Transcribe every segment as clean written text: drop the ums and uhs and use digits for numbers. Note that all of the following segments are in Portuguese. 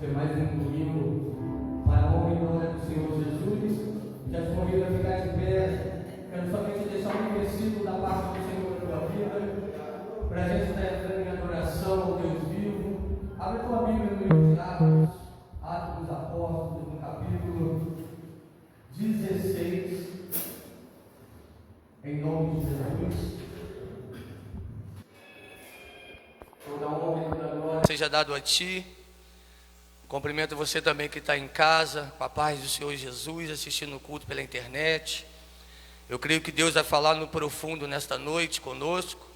ser mais um domingo para a honra e glória do Senhor Jesus. Já te convido a ficar de pé. Quero somente deixar um versículo da parte do Senhor na tua vida, para a gente estar entrando em adoração ao Deus vivo. Abre a tua Bíblia no livro de Atos, Atos dos Apóstolos, no capítulo 16, em nome de Jesus. Toda honra e toda glória seja dado a Ti. Cumprimento você também que está em casa, com a paz do Senhor Jesus, assistindo o culto pela internet. Eu creio que Deus vai falar no profundo nesta noite conosco.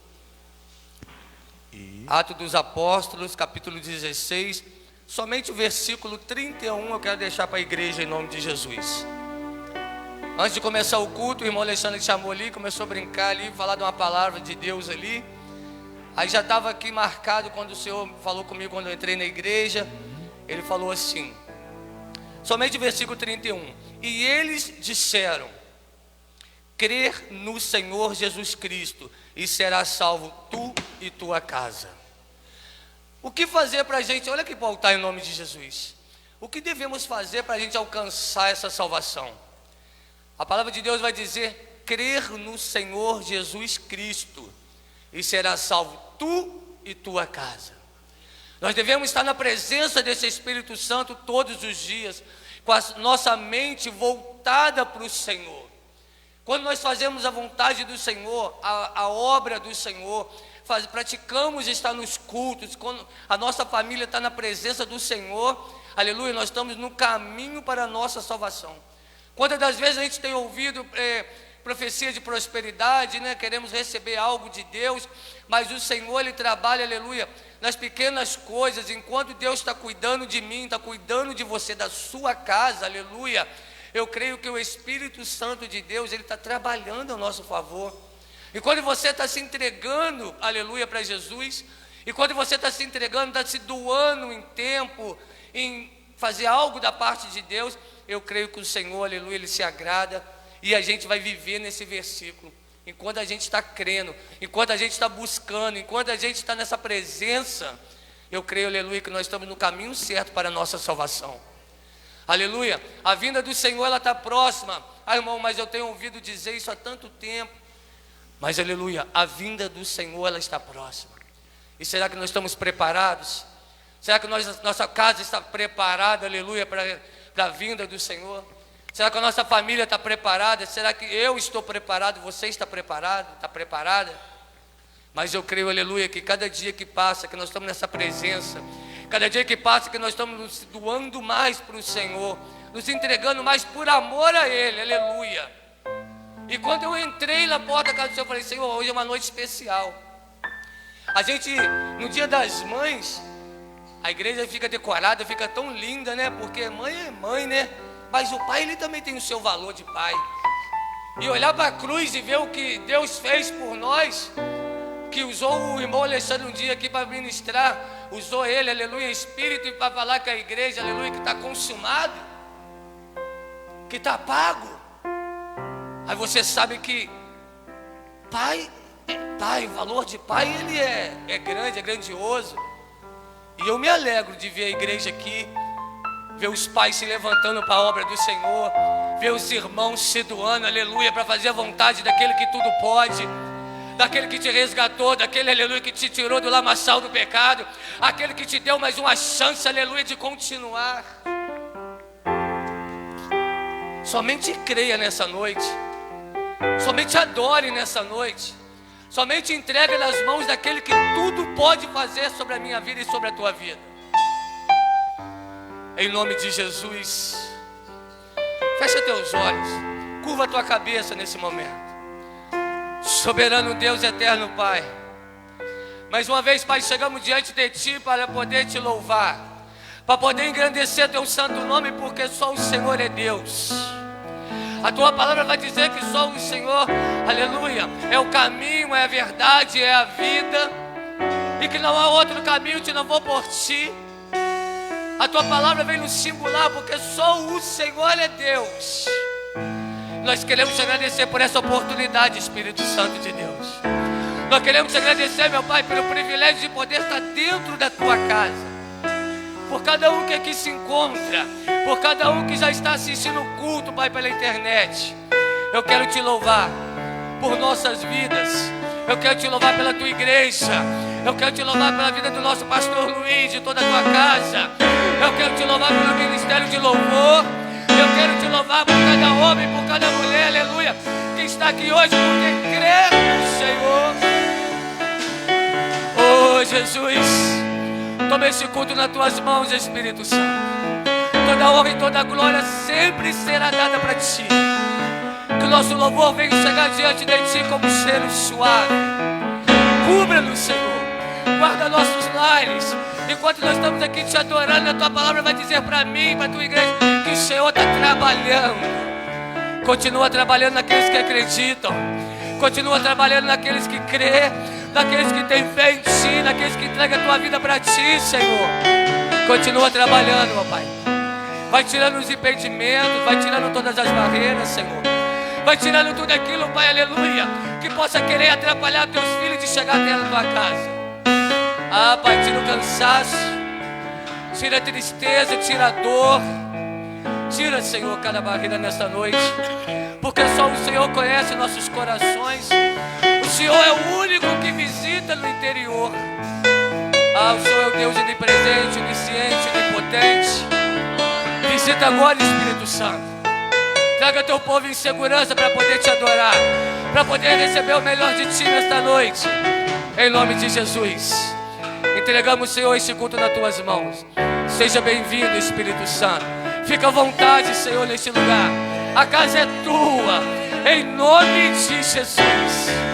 Atos dos Apóstolos, capítulo 16, somente o versículo 31 eu quero deixar para a igreja em nome de Jesus. Antes de começar o culto, o irmão Alexandre chamou ali, começou a brincar ali, falar de uma palavra de Deus ali. Aí já estava aqui marcado quando o Senhor falou comigo quando eu entrei na igreja. Ele falou assim, somente o versículo 31. E eles disseram: crer no Senhor Jesus Cristo e serás salvo tu e tua casa. O que fazer para a gente? Olha que Paulo está em nome de Jesus. O que devemos fazer para a gente alcançar essa salvação? A palavra de Deus vai dizer: crer no Senhor Jesus Cristo e serás salvo tu e tua casa. Nós devemos estar na presença desse Espírito Santo todos os dias, com a nossa mente voltada para o Senhor. Quando nós fazemos a vontade do Senhor, a obra do Senhor, praticamos estar nos cultos, quando a nossa família está na presença do Senhor, aleluia, nós estamos no caminho para a nossa salvação. Quantas das vezes a gente tem ouvido profecia de prosperidade, né? Queremos receber algo de Deus, mas o Senhor, Ele trabalha, aleluia, nas pequenas coisas. Enquanto Deus está cuidando de mim, está cuidando de você, da sua casa, aleluia, eu creio que o Espírito Santo de Deus, Ele está trabalhando a nosso favor. E quando você está se entregando, aleluia, para Jesus, e quando você está se entregando, está se doando em tempo, em fazer algo da parte de Deus, eu creio que o Senhor, aleluia, Ele se agrada. E a gente vai viver nesse versículo, enquanto a gente está crendo, enquanto a gente está buscando, enquanto a gente está nessa presença, eu creio, aleluia, que nós estamos no caminho certo para a nossa salvação. Aleluia, a vinda do Senhor, ela está próxima. Ah, irmão, mas eu tenho ouvido dizer isso há tanto tempo. Mas aleluia, a vinda do Senhor, ela está próxima. E será que nós estamos preparados? Será que nossa casa está preparada, aleluia, para a vinda do Senhor? Será que a nossa família está preparada? Será que eu estou preparado? Você está preparado? Está preparada? Mas eu creio, aleluia, que cada dia que passa, que nós estamos nessa presença, cada dia que passa, que nós estamos nos doando mais para o Senhor, nos entregando mais por amor a Ele, aleluia. E quando eu entrei na porta da casa do Senhor, eu falei: Senhor, hoje é uma noite especial. A gente, no dia das mães, a igreja fica decorada, fica tão linda, né? Porque mãe é mãe, né? Mas o pai, ele também tem o seu valor de pai. E olhar para a cruz e ver o que Deus fez por nós, que usou o irmão Alexandre um dia aqui para ministrar, usou ele, aleluia, espírito, para falar com a igreja, aleluia, que está consumado, que está pago. Aí você sabe que pai, o valor de pai, ele é grande, é grandioso. E eu me alegro de ver a igreja aqui, ver os pais se levantando para a obra do Senhor, ver os irmãos se doando, aleluia, para fazer a vontade daquele que tudo pode, daquele que te resgatou, daquele, aleluia, que te tirou do lamaçal do pecado, aquele que te deu mais uma chance, aleluia, de continuar. Somente creia nessa noite, somente adore nessa noite, somente entregue nas mãos daquele que tudo pode fazer sobre a minha vida e sobre a tua vida. Em nome de Jesus, fecha teus olhos, curva a tua cabeça nesse momento. Soberano Deus, eterno Pai, mais uma vez, Pai, chegamos diante de Ti para poder Te louvar, para poder engrandecer Teu santo nome, porque só o Senhor é Deus. A Tua palavra vai dizer que só o Senhor, aleluia, é o caminho, é a verdade, é a vida, e que não há outro caminho que não for por Ti. A Tua palavra vem no singular, porque só o Senhor é Deus. Nós queremos te agradecer por essa oportunidade, Espírito Santo de Deus. Nós queremos te agradecer, meu Pai, pelo privilégio de poder estar dentro da Tua casa. por cada um que aqui se encontra, por cada um que já está assistindo o culto, Pai, pela internet. Eu quero te louvar por nossas vidas. Eu quero te louvar pela tua igreja. Eu quero te louvar pela vida do nosso pastor Luiz, de toda a tua casa. Eu quero te louvar pelo ministério de louvor. Eu quero te louvar por cada homem, por cada mulher, aleluia, que está aqui hoje porque crê no Senhor. Oh Jesus, toma esse culto nas tuas mãos, Espírito Santo. Toda honra e toda glória sempre será dada para ti. Que o nosso louvor venha chegar diante de ti como um cheiro suave. Cubra-nos, Senhor. Guarda nossos lares. Enquanto nós estamos aqui te adorando, a tua palavra vai dizer para mim, para a tua igreja, que o Senhor está trabalhando. Continua trabalhando naqueles que acreditam. Continua trabalhando naqueles que crê, naqueles que têm fé em ti, naqueles que entregam a tua vida para ti, Senhor. Continua trabalhando, meu Pai. Vai tirando os impedimentos, vai tirando todas as barreiras, Senhor. Vai tirando tudo aquilo, Pai, aleluia, que possa querer atrapalhar teus filhos de chegar até a tua casa. Ah, Pai, tira o cansaço, tira a tristeza, tira a dor. Tira, Senhor, cada barreira nesta noite, porque só o Senhor conhece nossos corações. O Senhor é o único que visita no interior. Ah, o Senhor é o Deus onipresente, onisciente, onipotente. Visita agora, Espírito Santo. Traga teu povo em segurança para poder te adorar, para poder receber o melhor de ti nesta noite. Em nome de Jesus. Entregamos, Senhor, esse culto nas tuas mãos. Seja bem-vindo, Espírito Santo. Fica à vontade, Senhor, neste lugar. A casa é tua. Em nome de Jesus.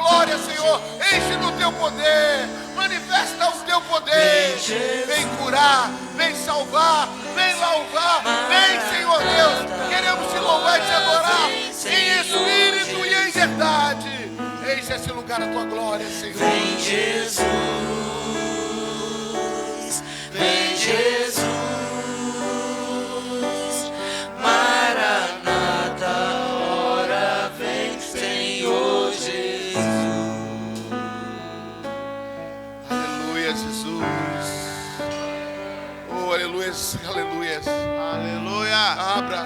glória, Senhor. Enche no teu poder. Manifesta o teu poder. Vem curar, vem salvar, vem louvar. Vem, Senhor Deus. Queremos te louvar e te adorar em espírito e em verdade. Enche esse lugar a tua glória, Senhor. Vem Jesus, vem Jesus, Maranata, ora vem, Senhor Jesus. Aleluia, Jesus. Oh, aleluia, aleluia. Aleluia. Abra.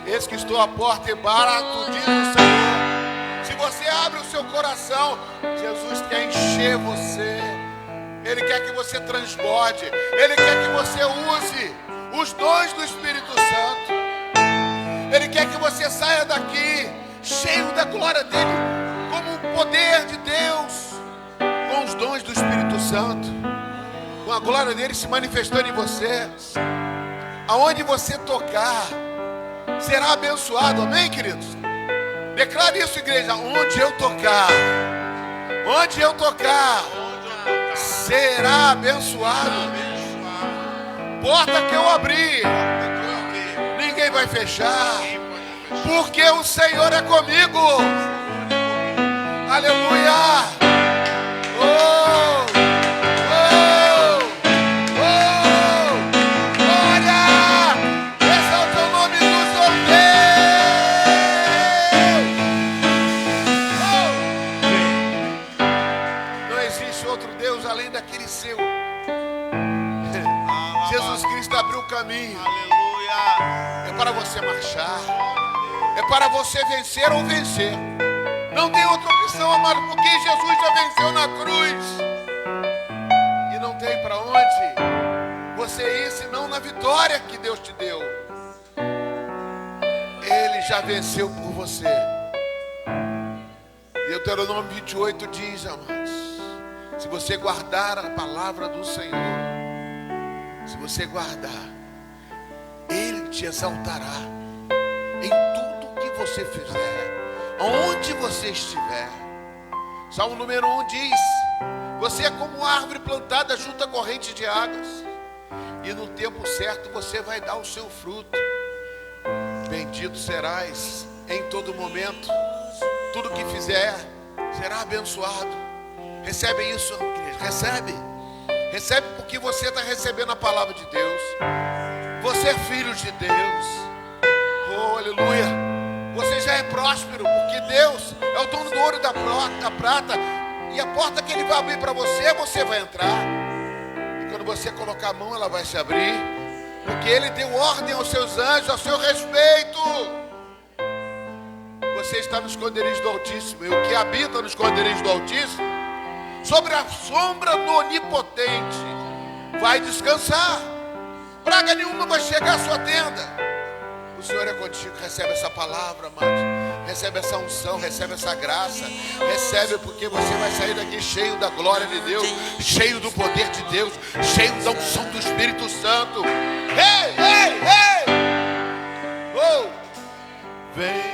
Eis que estou à porta e bato, diz o Senhor. Se você abre o seu coração, Jesus quer encher você. Ele quer que você transborde. Ele quer que você use os dons do Espírito Santo. Ele quer que você saia daqui cheio da glória dele, como o poder de Deus, com os dons do Espírito Santo, com a glória dele se manifestando em você. Aonde você tocar, será abençoado. Amém, queridos? Declare isso, igreja. Onde eu tocar, será abençoado. Porta que eu abrir, ninguém vai fechar, porque o Senhor é comigo. Aleluia. Oh, oh, oh, glória. Esse é o teu nome do Senhor Deus. Não existe outro Deus além daquele seu. Jesus Cristo abriu o caminho. Aleluia. É para você marchar. É para você vencer ou vencer. Não tem outra opção, amado, porque Jesus já venceu na cruz. E não tem para onde você ir senão na vitória que Deus te deu. Ele já venceu por você. Deuteronômio 28 diz, amados, se você guardar a palavra do Senhor, se você guardar, Ele te exaltará em tudo que você fizer, onde você estiver. Salmo número 1 diz, você é como árvore plantada junto à corrente de águas, e no tempo certo você vai dar o seu fruto. Bendito serás em todo momento. Tudo que fizer será abençoado. Recebe isso, igreja. Recebe porque você está recebendo a palavra de Deus. Você é filho de Deus. Oh, aleluia. Você já é próspero, porque Deus é o dono do ouro e da prata. E a porta que Ele vai abrir para você, você vai entrar. E quando você colocar a mão, ela vai se abrir. Porque Ele deu ordem aos seus anjos, ao seu respeito. Você está no esconderijo do Altíssimo. E o que habita no esconderijo do Altíssimo, sobre a sombra do Onipotente, vai descansar. Praga nenhuma vai chegar à sua tenda. O Senhor é contigo. Recebe essa palavra, amado. Recebe essa unção, recebe essa graça. Recebe, porque você vai sair daqui cheio da glória de Deus, cheio do poder de Deus, cheio da unção do Espírito Santo. Ei, ei, ei! Oh! Vem.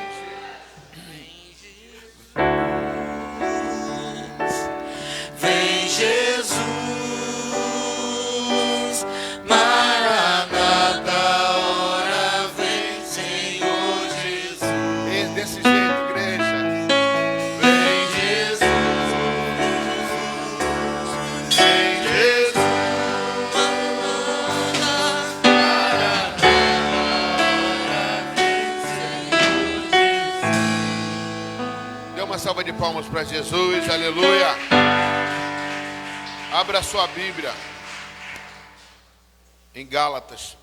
Vem Jesus, Maranata, ora vem, Senhor Jesus. Desse jeito, igreja. Vem Jesus, vem Jesus, Maranata, ora vem, Senhor Jesus. Dê uma salva de palmas para Jesus, aleluia. Abra sua Bíblia em Gálatas,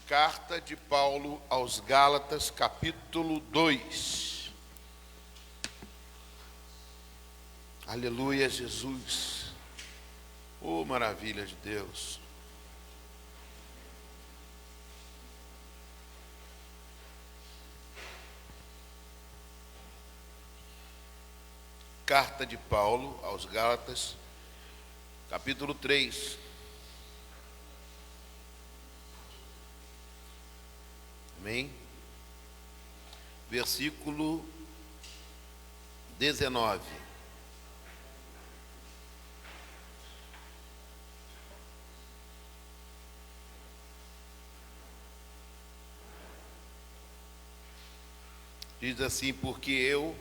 carta de Paulo aos Gálatas, capítulo 2. Aleluia, Jesus. Oh, maravilha de Deus. Carta de Paulo aos Gálatas, capítulo 3. Amém? Versículo 19. Diz assim: porque eu,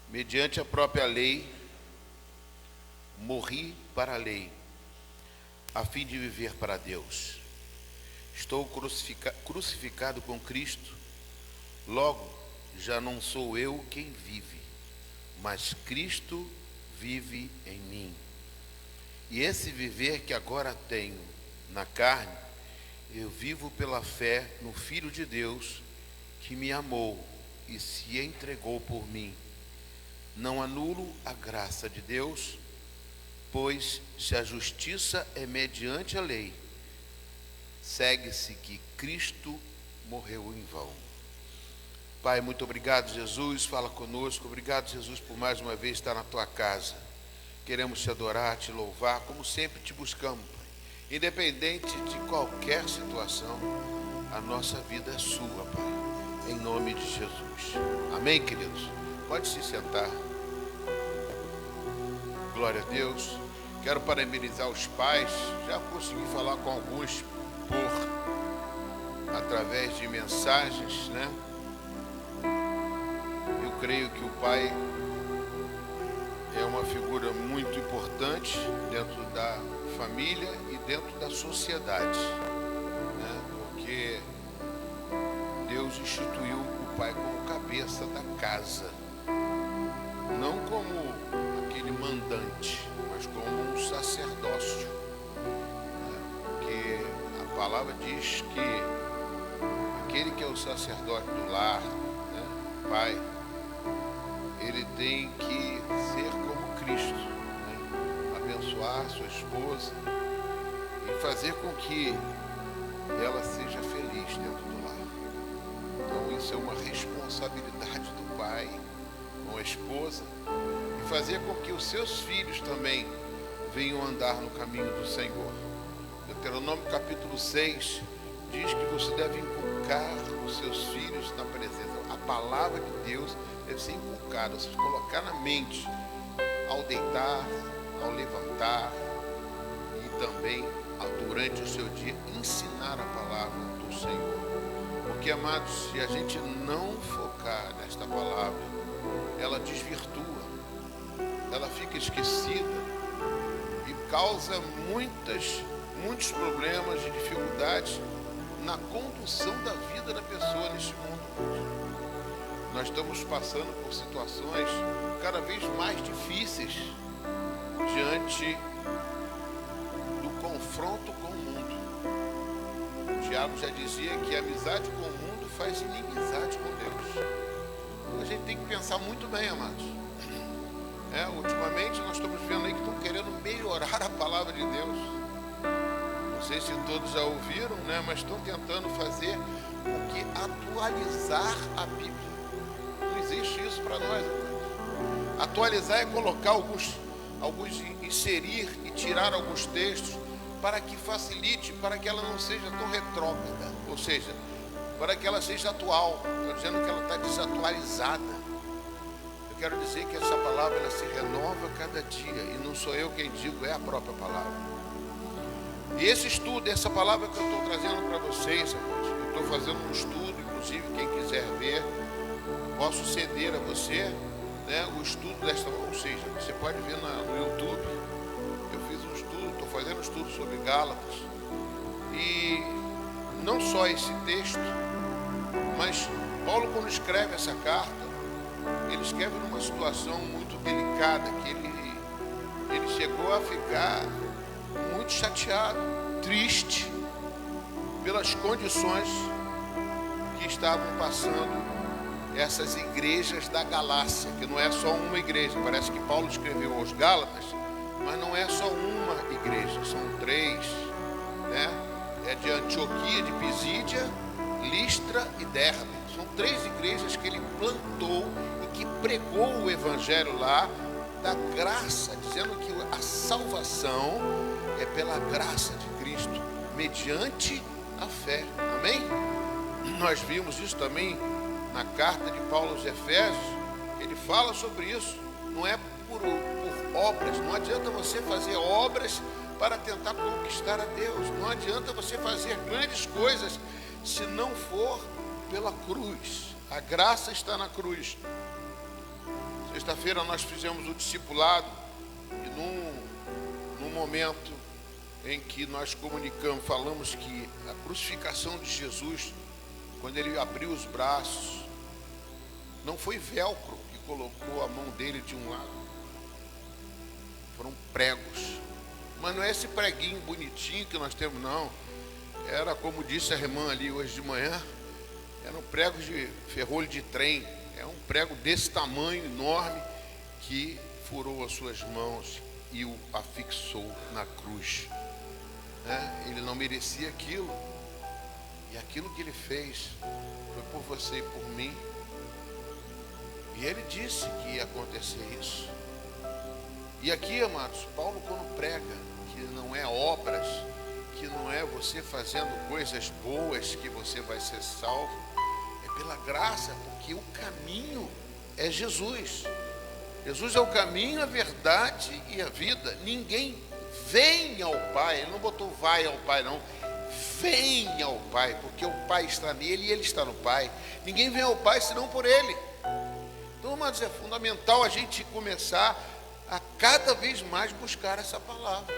mediante a própria lei, morri para a lei, a fim de viver para Deus. Estou crucificado com Cristo, logo já não sou eu quem vive, mas Cristo vive em mim. E esse viver que agora tenho na carne, eu vivo pela fé no Filho de Deus, que me amou e se entregou por mim. Não anulo a graça de Deus, pois se a justiça é mediante a lei, segue-se que Cristo morreu em vão. Pai, muito obrigado, Jesus, fala conosco. Obrigado, Jesus, por mais uma vez estar na tua casa. Queremos te adorar, te louvar, como sempre te buscamos, Pai. Independente de qualquer situação, a nossa vida é sua, Pai, em nome de Jesus. Amém, queridos? Pode se sentar. Glória a Deus. Quero parabenizar os pais. Já consegui falar com alguns através de mensagens, né? Eu creio que o pai é uma figura muito importante dentro da família e dentro da sociedade, né? Porque Deus instituiu o pai como cabeça da casa, não como aquele mandante, mas como um sacerdócio, né? Porque a palavra diz que aquele que é o sacerdote do lar, né, pai, ele tem que ser como Cristo, né? Abençoar sua esposa e fazer com que ela seja feliz dentro do lar. Então isso é uma responsabilidade do pai com a esposa, e fazer com que os seus filhos também venham andar no caminho do Senhor. Deuteronômio capítulo 6 diz que você deve inculcar os seus filhos na presença. A palavra de Deus deve ser inculcada, ou seja, colocar na mente, ao deitar, ao levantar e também durante o seu dia, ensinar a palavra do Senhor. Porque, amados, se a gente não focar nesta palavra, ela desvirtua, ela fica esquecida e causa muitos problemas e dificuldades na condução da vida da pessoa neste mundo. Nós estamos passando por situações cada vez mais difíceis diante do confronto com o mundo. O Tiago já dizia que a amizade com o mundo faz inimizade com Deus. A gente tem que pensar muito bem, amados. Ultimamente nós estamos vendo aí que estão querendo melhorar a palavra de Deus. Não sei se todos já ouviram, né? Mas estão tentando fazer o que? Atualizar a Bíblia. Não existe isso para nós, amados. Atualizar é colocar alguns inserir e tirar alguns textos para que facilite, para que ela não seja tão retrógrada, ou seja, para que ela seja atual. Estou dizendo que ela está desatualizada. Eu quero dizer que essa palavra ela se renova cada dia, e não sou eu quem digo, é a própria palavra. E esse estudo, essa palavra que eu estou trazendo para vocês, amados, eu estou fazendo um estudo, inclusive quem quiser ver, posso ceder a você, né, o estudo desta, ou seja, você pode ver no YouTube. Eu fiz um estudo, estou fazendo um estudo sobre Gálatas, e não só esse texto, mas Paulo, quando escreve essa carta, ele escreve numa situação muito delicada, que ele chegou a ficar muito chateado, triste pelas condições que estavam passando essas igrejas da Galácia, que não é só uma igreja. Parece que Paulo escreveu aos Gálatas, mas não é só uma igreja, são três, né? É de Antioquia, de Pisídia, Listra e Derbe. São três igrejas que ele plantou e que pregou o evangelho lá da graça, dizendo que a salvação é pela graça de Cristo, mediante a fé. Amém? Nós vimos isso também na carta de Paulo aos Efésios. Ele fala sobre isso. Não é por obras. Não adianta você fazer obras para tentar conquistar a Deus. Não adianta você fazer grandes coisas se não for pela cruz. A graça está na cruz. Sexta-feira nós fizemos o discipulado e num momento em que nós comunicamos, falamos que a crucificação de Jesus, quando ele abriu os braços, não foi velcro que colocou a mão dele de um lado, foram pregos. Mas não é esse preguinho bonitinho que nós temos, não. Era, como disse a irmã ali hoje de manhã, eram pregos de ferrolho de trem. É um prego desse tamanho, enorme, que furou as suas mãos e o afixou na cruz. Ele não merecia aquilo. E aquilo que ele fez foi por você e por mim. E ele disse que ia acontecer isso. E aqui, amados, Paulo quando prega que não é obras, que não é você fazendo coisas boas que você vai ser salvo, é pela graça, porque o caminho é Jesus. Jesus é o caminho, a verdade e a vida. Ninguém vem ao Pai, ele não botou vai ao Pai não, vem ao Pai, porque o Pai está nele e ele está no Pai. Ninguém vem ao Pai senão por ele. Então, mas é fundamental a gente começar a cada vez mais buscar essa palavra.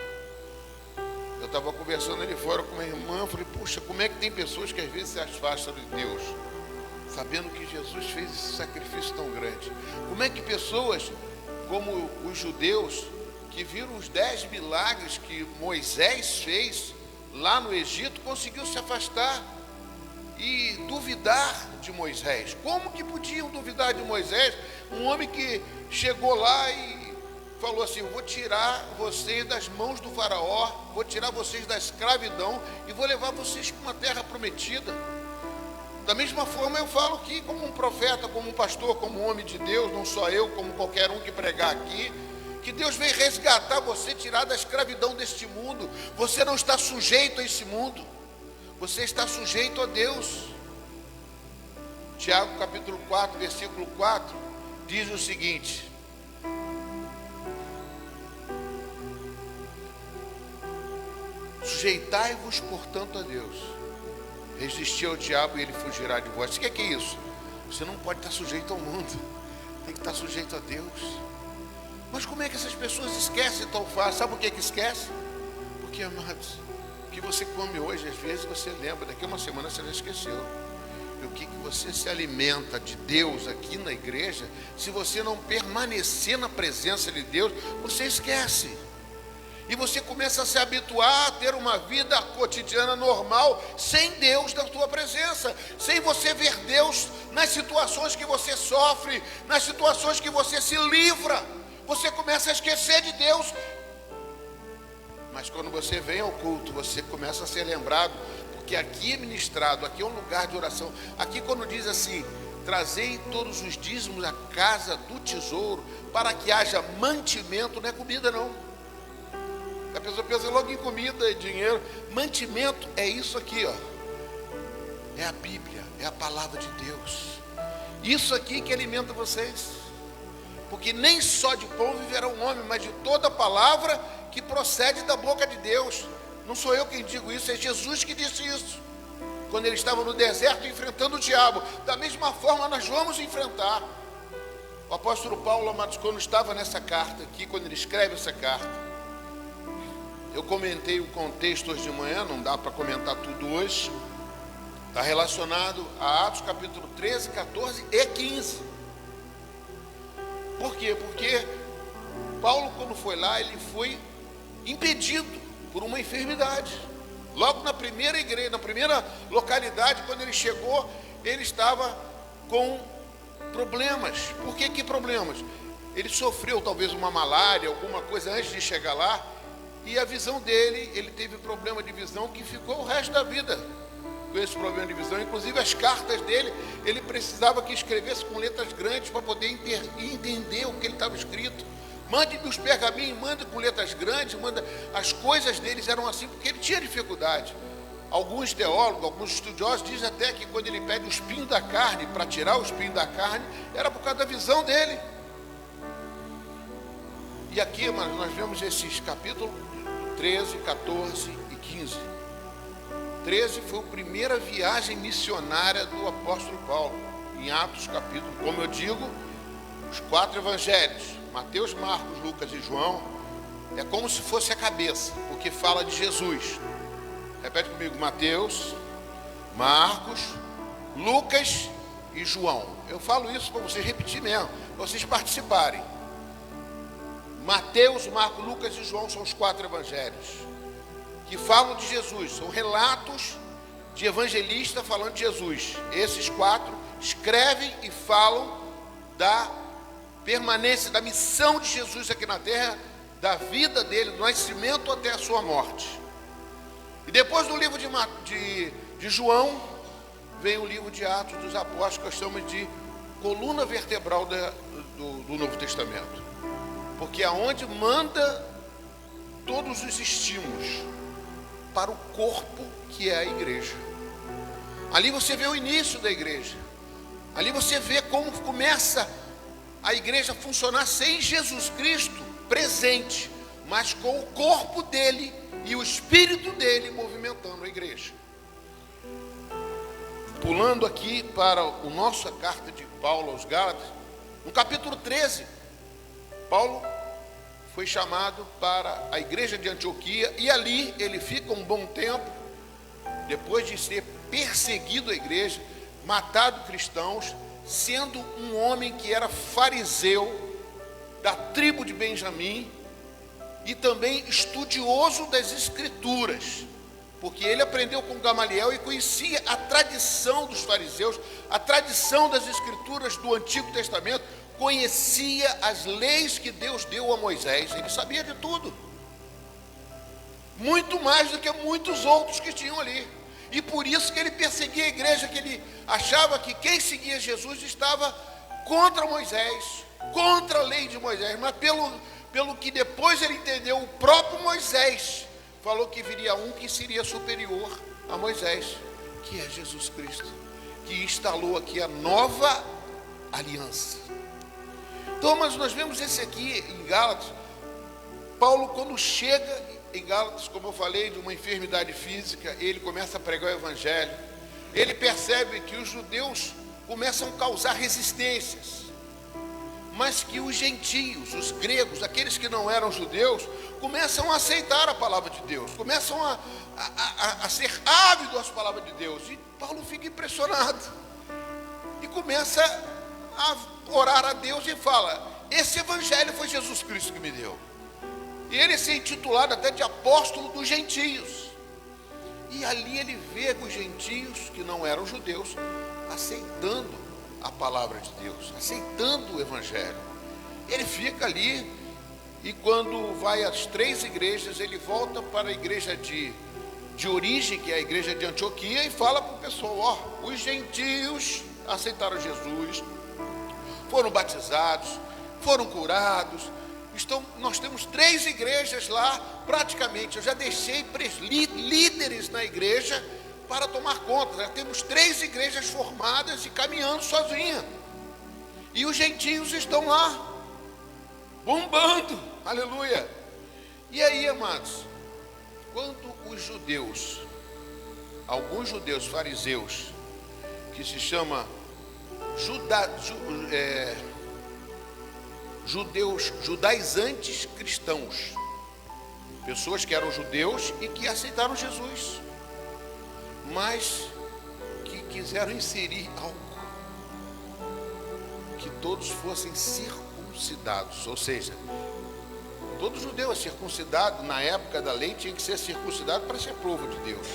Eu estava conversando ali fora com uma irmã, eu falei, puxa, como é que tem pessoas que às vezes se afastam de Deus, sabendo que Jesus fez esse sacrifício tão grande? Como é que pessoas como os judeus, que viram os 10 milagres que Moisés fez lá no Egito, conseguiu se afastar e duvidar de Moisés? Como que podiam duvidar de Moisés? Um homem que chegou lá e falou assim, eu vou tirar vocês das mãos do faraó, vou tirar vocês da escravidão e vou levar vocês para uma terra prometida. Da mesma forma eu falo aqui como um profeta, como um pastor, como um homem de Deus, não só eu, como qualquer um que pregar aqui, que Deus vem resgatar você, tirar da escravidão deste mundo. Você não está sujeito a esse mundo, você está sujeito a Deus. Tiago capítulo 4, versículo 4, diz o seguinte: sujeitai-vos, portanto, a Deus, resistir ao diabo e ele fugirá de vós. O que é isso? Você não pode estar sujeito ao mundo, tem que estar sujeito a Deus. Mas como é que essas pessoas esquecem tão fácil? Sabe por que esquece? Porque, amados, o que você come hoje, às vezes você lembra, daqui a uma semana você já esqueceu. E o que você se alimenta de Deus aqui na igreja, se você não permanecer na presença de Deus, você esquece. E você começa a se habituar a ter uma vida cotidiana normal, sem Deus na tua presença, sem você ver Deus nas situações que você sofre, nas situações que você se livra. Você começa a esquecer de Deus. Mas quando você vem ao culto, você começa a ser lembrado, porque aqui é ministrado, aqui é um lugar de oração. Aqui quando diz assim, trazei todos os dízimos à casa do tesouro, para que haja mantimento, não é comida não. A pessoa pensa logo em comida e dinheiro. Mantimento é isso aqui, ó. É a Bíblia, é a palavra de Deus. Isso aqui que alimenta vocês. Porque nem só de pão viverá um homem, mas de toda palavra que procede da boca de Deus. Não sou eu quem digo isso, é Jesus que disse isso. Quando ele estava no deserto enfrentando o diabo. Da mesma forma nós vamos enfrentar. O apóstolo Paulo, amados, quando estava nessa carta aqui, quando ele escreve essa carta, eu comentei o contexto hoje de manhã, não dá para comentar tudo hoje. Está relacionado a Atos capítulo 13, 14 e 15. Por quê? Porque Paulo, quando foi lá, ele foi impedido por uma enfermidade. Logo na primeira igreja, na primeira localidade, quando ele chegou, ele estava com problemas. Por que problemas? Ele sofreu talvez uma malária, alguma coisa antes de chegar lá, e a visão dele, ele teve problema de visão que ficou o resto da vida com esse problema de visão. Inclusive as cartas dele, ele precisava que escrevesse com letras grandes para poder entender o que ele estava escrito. Mande-me os pergaminhos, mande com letras grandes, manda. As coisas deles eram assim porque ele tinha dificuldade. Alguns teólogos, alguns estudiosos dizem até que quando ele pede o espinho da carne, para tirar o espinho da carne, era por causa da visão dele. E aqui, mano, nós vemos esses capítulos 13, 14 e 15. 13 foi a primeira viagem missionária do apóstolo Paulo. em Atos capítulo, como eu digo, os 4 evangelhos, Mateus, Marcos, Lucas e João, é como se fosse a cabeça, porque fala de Jesus. Repete comigo: Mateus, Marcos, Lucas e João. Eu falo isso para vocês repetir mesmo, para vocês participarem. Mateus, Marcos, Lucas e João são os 4 evangelhos que falam de Jesus, são relatos de evangelista falando de Jesus. Esses 4 escrevem e falam da permanência, da missão de Jesus aqui na terra, da vida dele, do nascimento até a sua morte. E depois do livro de João, vem o livro de Atos dos Apóstolos, que nós chamamos de coluna vertebral do Novo Testamento. Porque é onde manda todos os estímulos para o corpo que é a igreja. Ali você vê o início da igreja. Ali você vê como começa a igreja a funcionar sem Jesus Cristo presente, mas com o corpo dele e o espírito dele movimentando a igreja. Pulando aqui para a nossa carta de Paulo aos Gálatas, no capítulo 13, Paulo foi chamado para a igreja de Antioquia, e ali ele fica um bom tempo, depois de ser perseguido a igreja, matado cristãos, sendo um homem que era fariseu da tribo de Benjamim e também estudioso das escrituras, porque ele aprendeu com Gamaliel e conhecia a tradição dos fariseus, a tradição das escrituras do Antigo Testamento, conhecia as leis que Deus deu a Moisés. Ele sabia de tudo, muito mais do que muitos outros que tinham ali. E por isso que ele perseguia a igreja, que ele achava que quem seguia Jesus estava contra Moisés, contra a lei de Moisés. Mas pelo que depois ele entendeu, o próprio Moisés falou que viria um que seria superior a Moisés, que é Jesus Cristo, que instalou aqui a nova aliança. Então, mas nós vemos esse aqui em Gálatas. Paulo, quando chega em Gálatas, como eu falei, de uma enfermidade física, ele começa a pregar o evangelho. Ele percebe que os judeus começam a causar resistências, mas que os gentios, os gregos, aqueles que não eram judeus, começam a aceitar a palavra de Deus, começam a ser ávidos às palavras de Deus. E Paulo fica impressionado e começa a orar a Deus e fala: esse evangelho foi Jesus Cristo que me deu. E ele se intitulado até de apóstolo dos gentios. E ali ele vê os gentios que não eram judeus aceitando a palavra de Deus, aceitando o evangelho. Ele fica ali, e quando vai às 3 igrejas, ele volta para a igreja de origem, que é a igreja de Antioquia, e fala para o pessoal: ó, os gentios aceitaram Jesus, foram batizados, foram curados. Nós temos 3 igrejas lá, praticamente. Eu já deixei líderes na igreja para tomar conta. Já temos 3 igrejas formadas e caminhando sozinha. E os gentios estão lá, bombando, aleluia. E aí, amados, quando os judeus, alguns judeus fariseus, que se chama judaizantes cristãos, pessoas que eram judeus e que aceitaram Jesus, mas que quiseram inserir algo, que todos fossem circuncidados. Ou seja, todo judeu é circuncidado, na época da lei tinha que ser circuncidado para ser povo de Deus.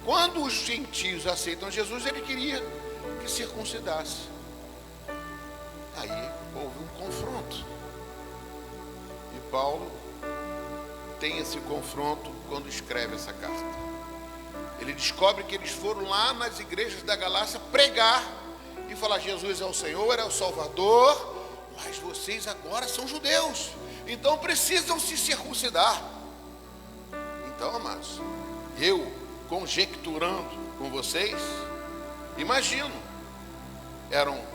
Quando os gentios aceitam Jesus, ele queria que circuncidasse. Aí houve um confronto, e Paulo tem esse confronto quando escreve essa carta. Ele descobre que eles foram lá nas igrejas da Galácia pregar e falar: Jesus é o Senhor, é o Salvador, mas vocês agora são judeus, então precisam se circuncidar. Então, amados, eu conjecturando com vocês, imagino, eram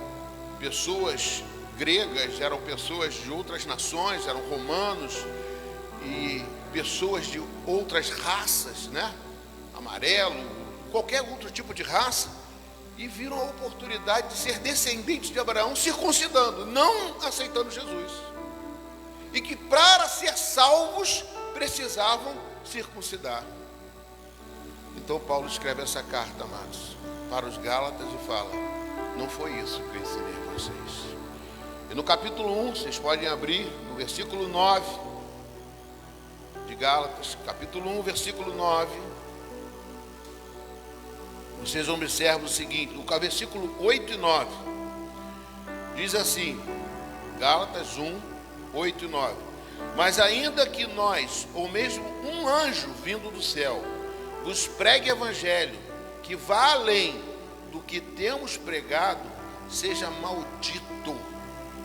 pessoas gregas, eram pessoas de outras nações, eram romanos e pessoas de outras raças, né? Amarelo, qualquer outro tipo de raça. e viram a oportunidade de ser descendentes de Abraão, circuncidando, não aceitando Jesus. E que para ser salvos precisavam circuncidar. Então Paulo escreve essa carta, amados, para os Gálatas e fala: não foi isso que eu ensinei a vocês. E no capítulo 1, vocês podem abrir no versículo 9 de Gálatas, capítulo 1, versículo 9. Vocês observam o seguinte, no versículo 8 e 9, diz assim, Gálatas 1, 8 e 9: mas ainda que nós, ou mesmo um anjo vindo do céu, vos pregue evangelho que vá além do que temos pregado, seja maldito,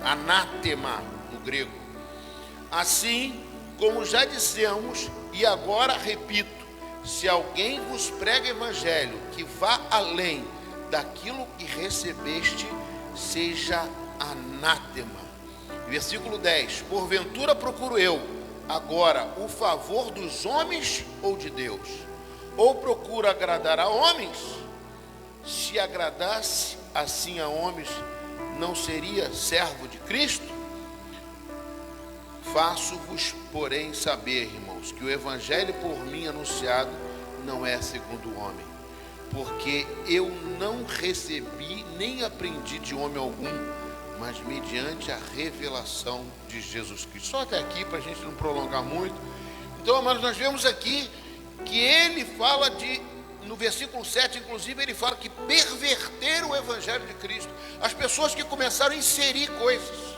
anátema no grego. Assim como já dissemos, e agora repito, se alguém vos prega evangelho que vá além daquilo que recebeste, seja anátema. Versículo 10: porventura procuro eu agora o favor dos homens ou de Deus? Ou procuro agradar a homens? Se agradasse assim a homens, não seria servo de Cristo? Faço-vos, porém, saber, irmãos, que o evangelho por mim anunciado não é segundo o homem, porque eu não recebi nem aprendi de homem algum, mas mediante a revelação de Jesus Cristo. Só até aqui, para a gente não prolongar muito. Então, amados, nós vemos aqui que ele fala no versículo 7, inclusive, ele fala que perverteram o evangelho de Cristo. As pessoas que começaram a inserir coisas.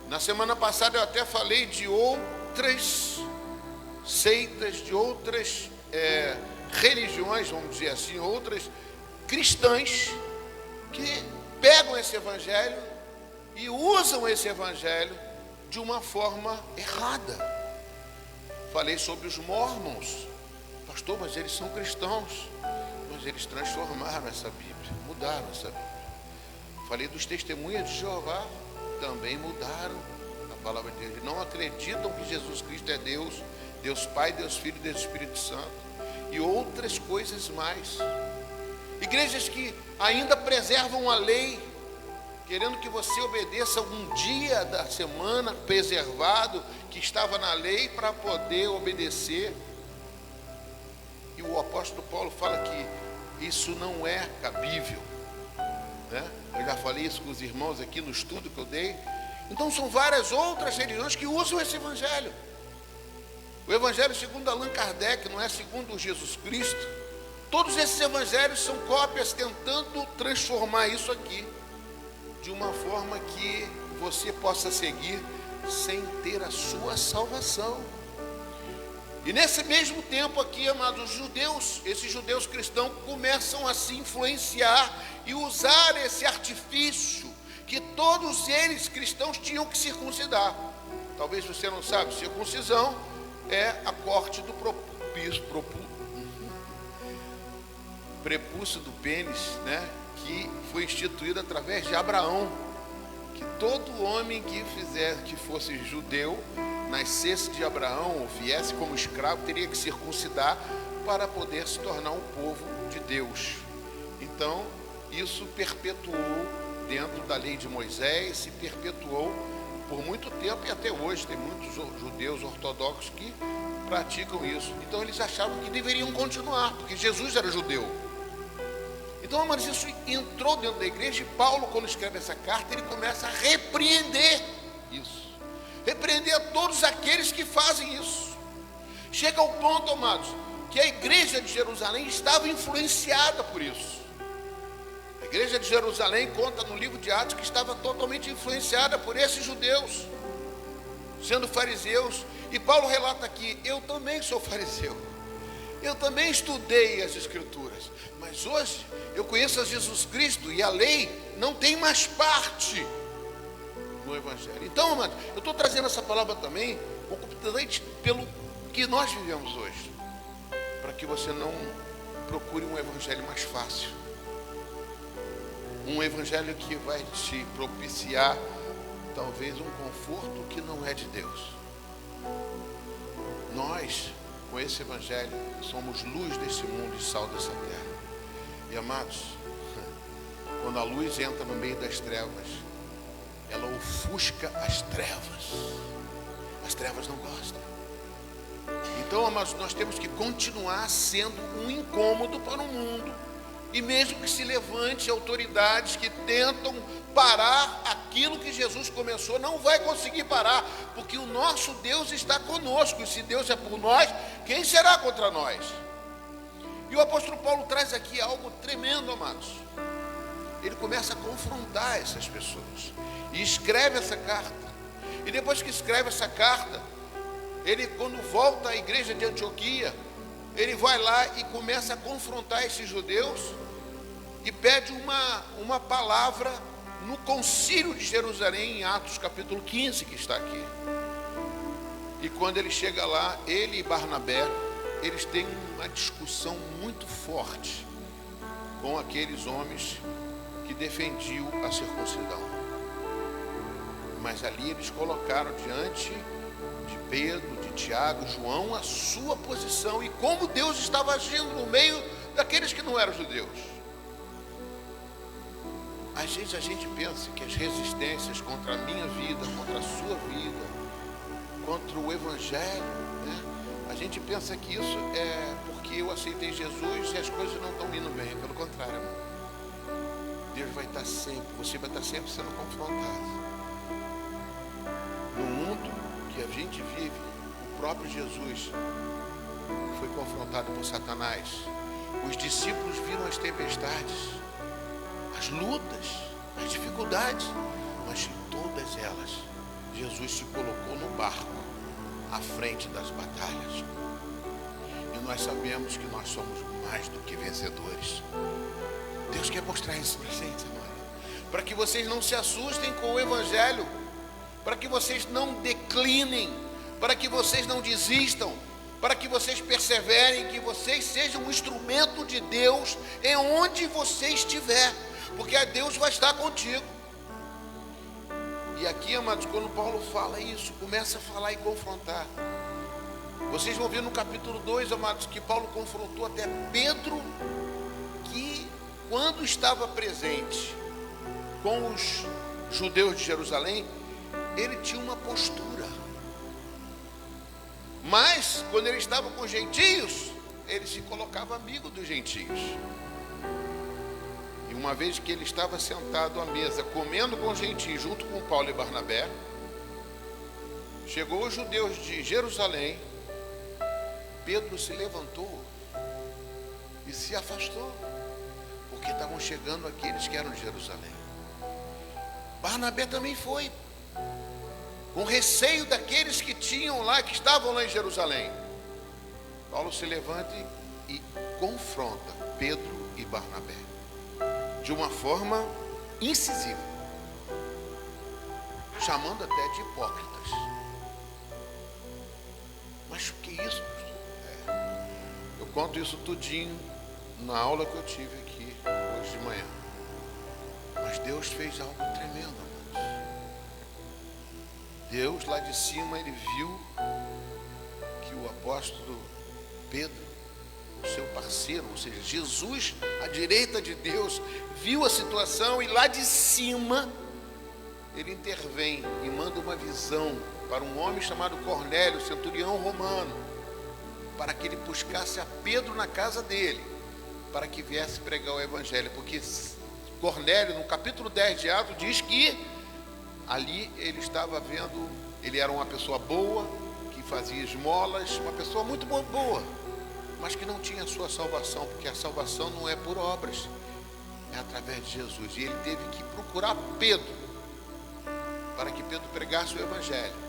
Na semana passada eu até falei de outras seitas, de outras religiões, vamos dizer assim, outras cristãs que pegam esse evangelho e usam esse evangelho de uma forma errada. Falei sobre os mormons. Pastor, mas eles são cristãos. Mas eles transformaram essa Bíblia, mudaram essa Bíblia. Falei dos testemunhas de Jeová, também mudaram a palavra de Deus. Eles não acreditam que Jesus Cristo é Deus, Deus Pai, Deus Filho e Deus Espírito Santo. E outras coisas mais. Igrejas que ainda preservam a lei, querendo que você obedeça um dia da semana preservado, que estava na lei, para poder obedecer. E o apóstolo Paulo fala que isso não é cabível, né? Eu já falei isso com os irmãos aqui no estudo que eu dei. Então são várias outras religiões que usam esse evangelho. O evangelho segundo Allan Kardec não é segundo Jesus Cristo. Todos esses evangelhos são cópias tentando transformar isso aqui de uma forma que você possa seguir sem ter a sua salvação. E nesse mesmo tempo aqui, amados, os judeus, esses judeus cristãos começam a se influenciar e usar esse artifício que todos eles cristãos tinham que circuncidar. Talvez você não sabe, circuncisão é a corte do prepúcio do pênis, né, que foi instituída através de Abraão, que todo homem que fosse judeu, nascesse de Abraão ou viesse como escravo, teria que circuncidar para poder se tornar um povo de Deus. Então, isso perpetuou dentro da lei de Moisés, se perpetuou por muito tempo e até hoje tem muitos judeus ortodoxos que praticam isso. Então eles achavam que deveriam continuar, porque Jesus era judeu. Então, mas isso entrou dentro da igreja e Paulo, quando escreve essa carta, ele começa a repreender isso. Repreender a todos aqueles que fazem isso. Chega ao ponto, amados, que a igreja de Jerusalém estava influenciada por isso. A igreja de Jerusalém conta no livro de Atos que estava totalmente influenciada por esses judeus, sendo fariseus. E Paulo relata aqui: eu também sou fariseu, eu também estudei as escrituras, mas hoje eu conheço a Jesus Cristo e a lei não tem mais parte no evangelho. Então, amado, eu estou trazendo essa palavra também completamente pelo que nós vivemos hoje, para que você não procure um evangelho mais fácil, um evangelho que vai te propiciar talvez um conforto que não é de Deus. Nós, com esse evangelho, somos luz desse mundo e sal dessa terra. E amados, Quando a luz entra no meio das trevas, ela ofusca as trevas. As trevas não gostam. Então, amados, nós temos que continuar sendo um incômodo para o mundo. E mesmo que se levante autoridades que tentam parar aquilo que Jesus começou, não vai conseguir parar, porque o nosso Deus está conosco. E se Deus é por nós, quem será contra nós? E o apóstolo Paulo traz aqui algo tremendo, amados. Ele começa a confrontar essas pessoas e escreve essa carta. E depois que escreve essa carta, ele, quando volta à igreja de Antioquia, ele vai lá e começa a confrontar esses judeus e pede uma palavra no concílio de Jerusalém, em Atos capítulo 15, que está aqui. E quando ele chega lá, ele e Barnabé, eles têm uma discussão muito forte com aqueles homens que defendiam a circuncisão. Mas ali eles colocaram diante de Pedro, de Tiago, João, a sua posição e como Deus estava agindo no meio daqueles que não eram judeus. Às vezes a gente pensa que as resistências contra a minha vida, contra a sua vida, contra o Evangelho, né? A gente pensa que isso é porque eu aceitei Jesus e as coisas não estão indo bem. Pelo contrário, irmão. Deus vai estar sempre, você vai estar sempre sendo confrontado. No mundo que a gente vive, o próprio Jesus foi confrontado por Satanás. Os discípulos viram as tempestades, as lutas, as dificuldades, mas em todas elas, Jesus se colocou no barco, à frente das batalhas. E nós sabemos que nós somos mais do que vencedores. Deus quer mostrar isso para a gente, amado, para que vocês não se assustem com o Evangelho, para que vocês não declinem, para que vocês não desistam, para que vocês perseverem, que vocês sejam um instrumento de Deus em onde você estiver, porque Deus vai estar contigo. E aqui, amados, quando Paulo fala isso, começa a falar e confrontar. Vocês vão ver no capítulo 2, amados, que Paulo confrontou até Pedro, que quando estava presente com os judeus de Jerusalém, ele tinha uma postura. Mas, quando ele estava com os gentios, ele se colocava amigo dos gentios. E uma vez que ele estava sentado à mesa, comendo com os gentios, junto com Paulo e Barnabé, chegou os judeus de Jerusalém, Pedro se levantou e se afastou, porque estavam chegando aqueles que eram de Jerusalém. Barnabé também foi, com receio daqueles que tinham lá, que estavam lá em Jerusalém. Paulo se levanta e confronta Pedro e Barnabé de uma forma incisiva, chamando até de hipócritas. Mas o que é isso? Eu conto isso tudinho na aula que eu tive aqui hoje de manhã. Mas Deus fez algo tremendo, amados. Deus lá de cima, ele viu que o apóstolo Pedro, o seu parceiro, ou seja, Jesus, à direita de Deus, viu a situação e lá de cima ele intervém e manda uma visão para um homem chamado Cornélio, centurião romano, para que ele buscasse a Pedro na casa dele, para que viesse pregar o evangelho, porque Cornélio, no capítulo 10 de Atos, diz que ali ele estava vendo, ele era uma pessoa boa, que fazia esmolas, uma pessoa muito boa, mas que não tinha a sua salvação, porque a salvação não é por obras, é através de Jesus. E ele teve que procurar Pedro, para que Pedro pregasse o evangelho.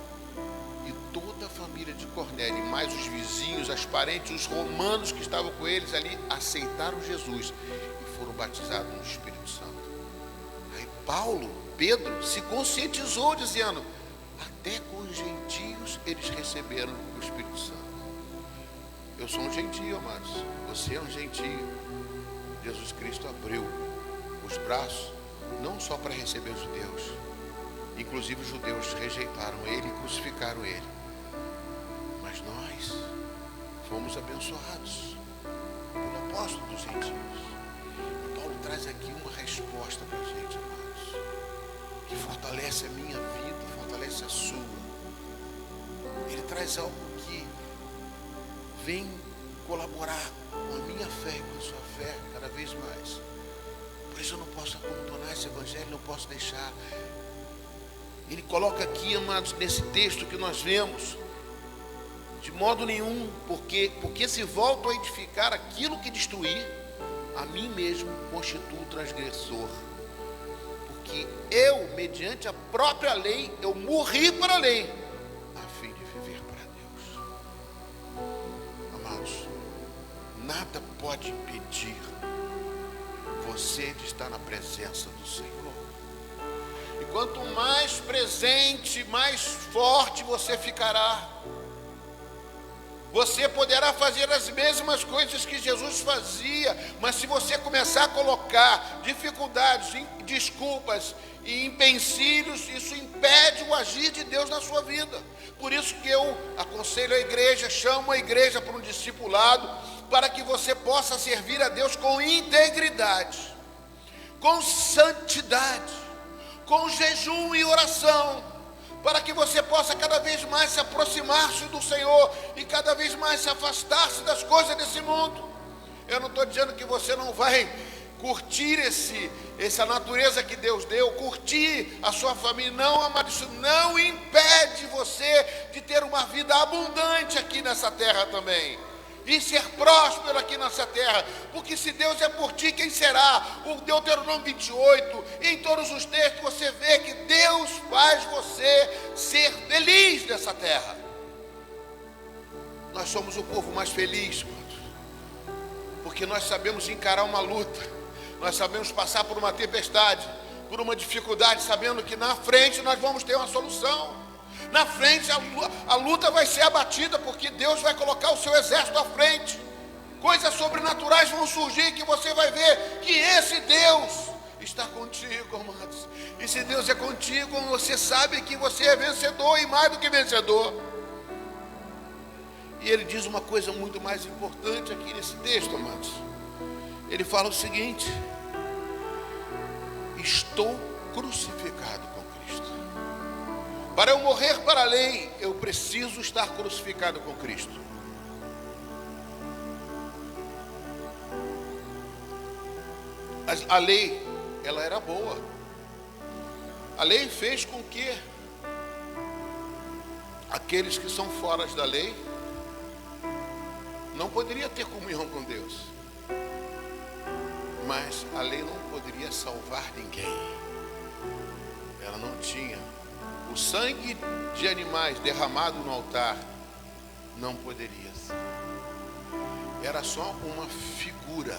E toda a família de Cornélio, mais os vizinhos, as parentes, os romanos que estavam com eles ali, aceitaram Jesus e foram batizados no Espírito Santo. Aí Pedro se conscientizou, dizendo, até com os gentios eles receberam o Espírito Santo. Eu sou um gentio, amados, você é um gentio. Jesus Cristo abriu os braços, não só para receber os judeus, inclusive os judeus rejeitaram ele e crucificaram ele, mas nós fomos abençoados pelo apóstolo dos gentios. Paulo traz aqui uma resposta para a gente, amados, que fortalece a minha vida, fortalece a sua. Ele traz algo que vem colaborar com a minha fé e com a sua fé cada vez mais. Por isso eu não posso abandonar esse evangelho, não posso deixar. Ele coloca aqui, amados, nesse texto que nós vemos, de modo nenhum, porque se volto a edificar aquilo que destruí, a mim mesmo constituo transgressor. Porque eu, mediante a própria lei, eu morri para a lei, a fim de viver para Deus. Amados, nada pode impedir você de estar na presença do Senhor. E quanto mais presente, mais forte você ficará. Você poderá fazer as mesmas coisas que Jesus fazia, mas se você começar a colocar dificuldades, desculpas e empecilhos, isso impede o agir de Deus na sua vida. Por isso que eu aconselho a igreja, chamo a igreja para um discipulado, para que você possa servir a Deus com integridade, com santidade, com jejum e oração, para que você possa cada vez mais se aproximar-se do Senhor e cada vez mais se afastar-se das coisas desse mundo. Eu não estou dizendo que você não vai curtir essa natureza que Deus deu, curtir a sua família, não, amado, isso não impede você de ter uma vida abundante aqui nessa terra também, e ser próspero aqui nessa terra, porque se Deus é por ti, quem será? O Deuteronômio 28, e em todos os textos você vê que Deus faz você ser feliz nessa terra. Nós somos o povo mais feliz, porque nós sabemos encarar uma luta, nós sabemos passar por uma tempestade, por uma dificuldade, sabendo que na frente nós vamos ter uma solução. Na frente a luta vai ser abatida, porque Deus vai colocar o seu exército à frente. Coisas sobrenaturais vão surgir, que você vai ver que esse Deus está contigo, amados. E se Deus é contigo, você sabe que você é vencedor, e mais do que vencedor. E ele diz uma coisa muito mais importante aqui nesse texto, amados. Ele fala o seguinte: estou crucificado com Cristo. Para eu morrer para a lei, eu preciso estar crucificado com Cristo. A lei, ela era boa. A lei fez com que aqueles que são fora da lei não poderiam ter comunhão com Deus. Mas a lei não poderia salvar ninguém. Ela não tinha. O sangue de animais derramado no altar não poderia ser. Era só uma figura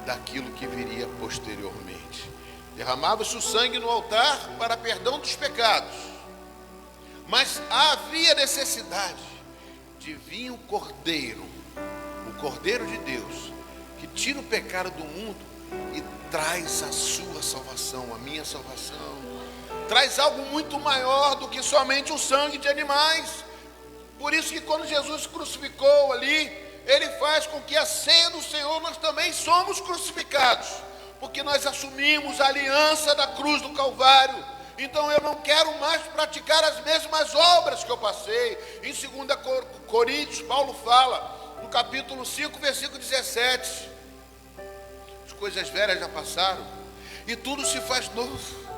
daquilo que viria posteriormente. Derramava-se o sangue no altar para perdão dos pecados. Mas havia necessidade de vir o Cordeiro de Deus, que tira o pecado do mundo e traz a sua salvação, a minha salvação. Traz algo muito maior do que somente o sangue de animais. Por isso que quando Jesus crucificou ali, ele faz com que a ceia do Senhor nós também somos crucificados, porque nós assumimos a aliança da cruz do Calvário. Então eu não quero mais praticar as mesmas obras que eu passei. Em 2 Coríntios, Paulo fala, no capítulo 5, versículo 17, as coisas velhas já passaram e tudo se faz novo.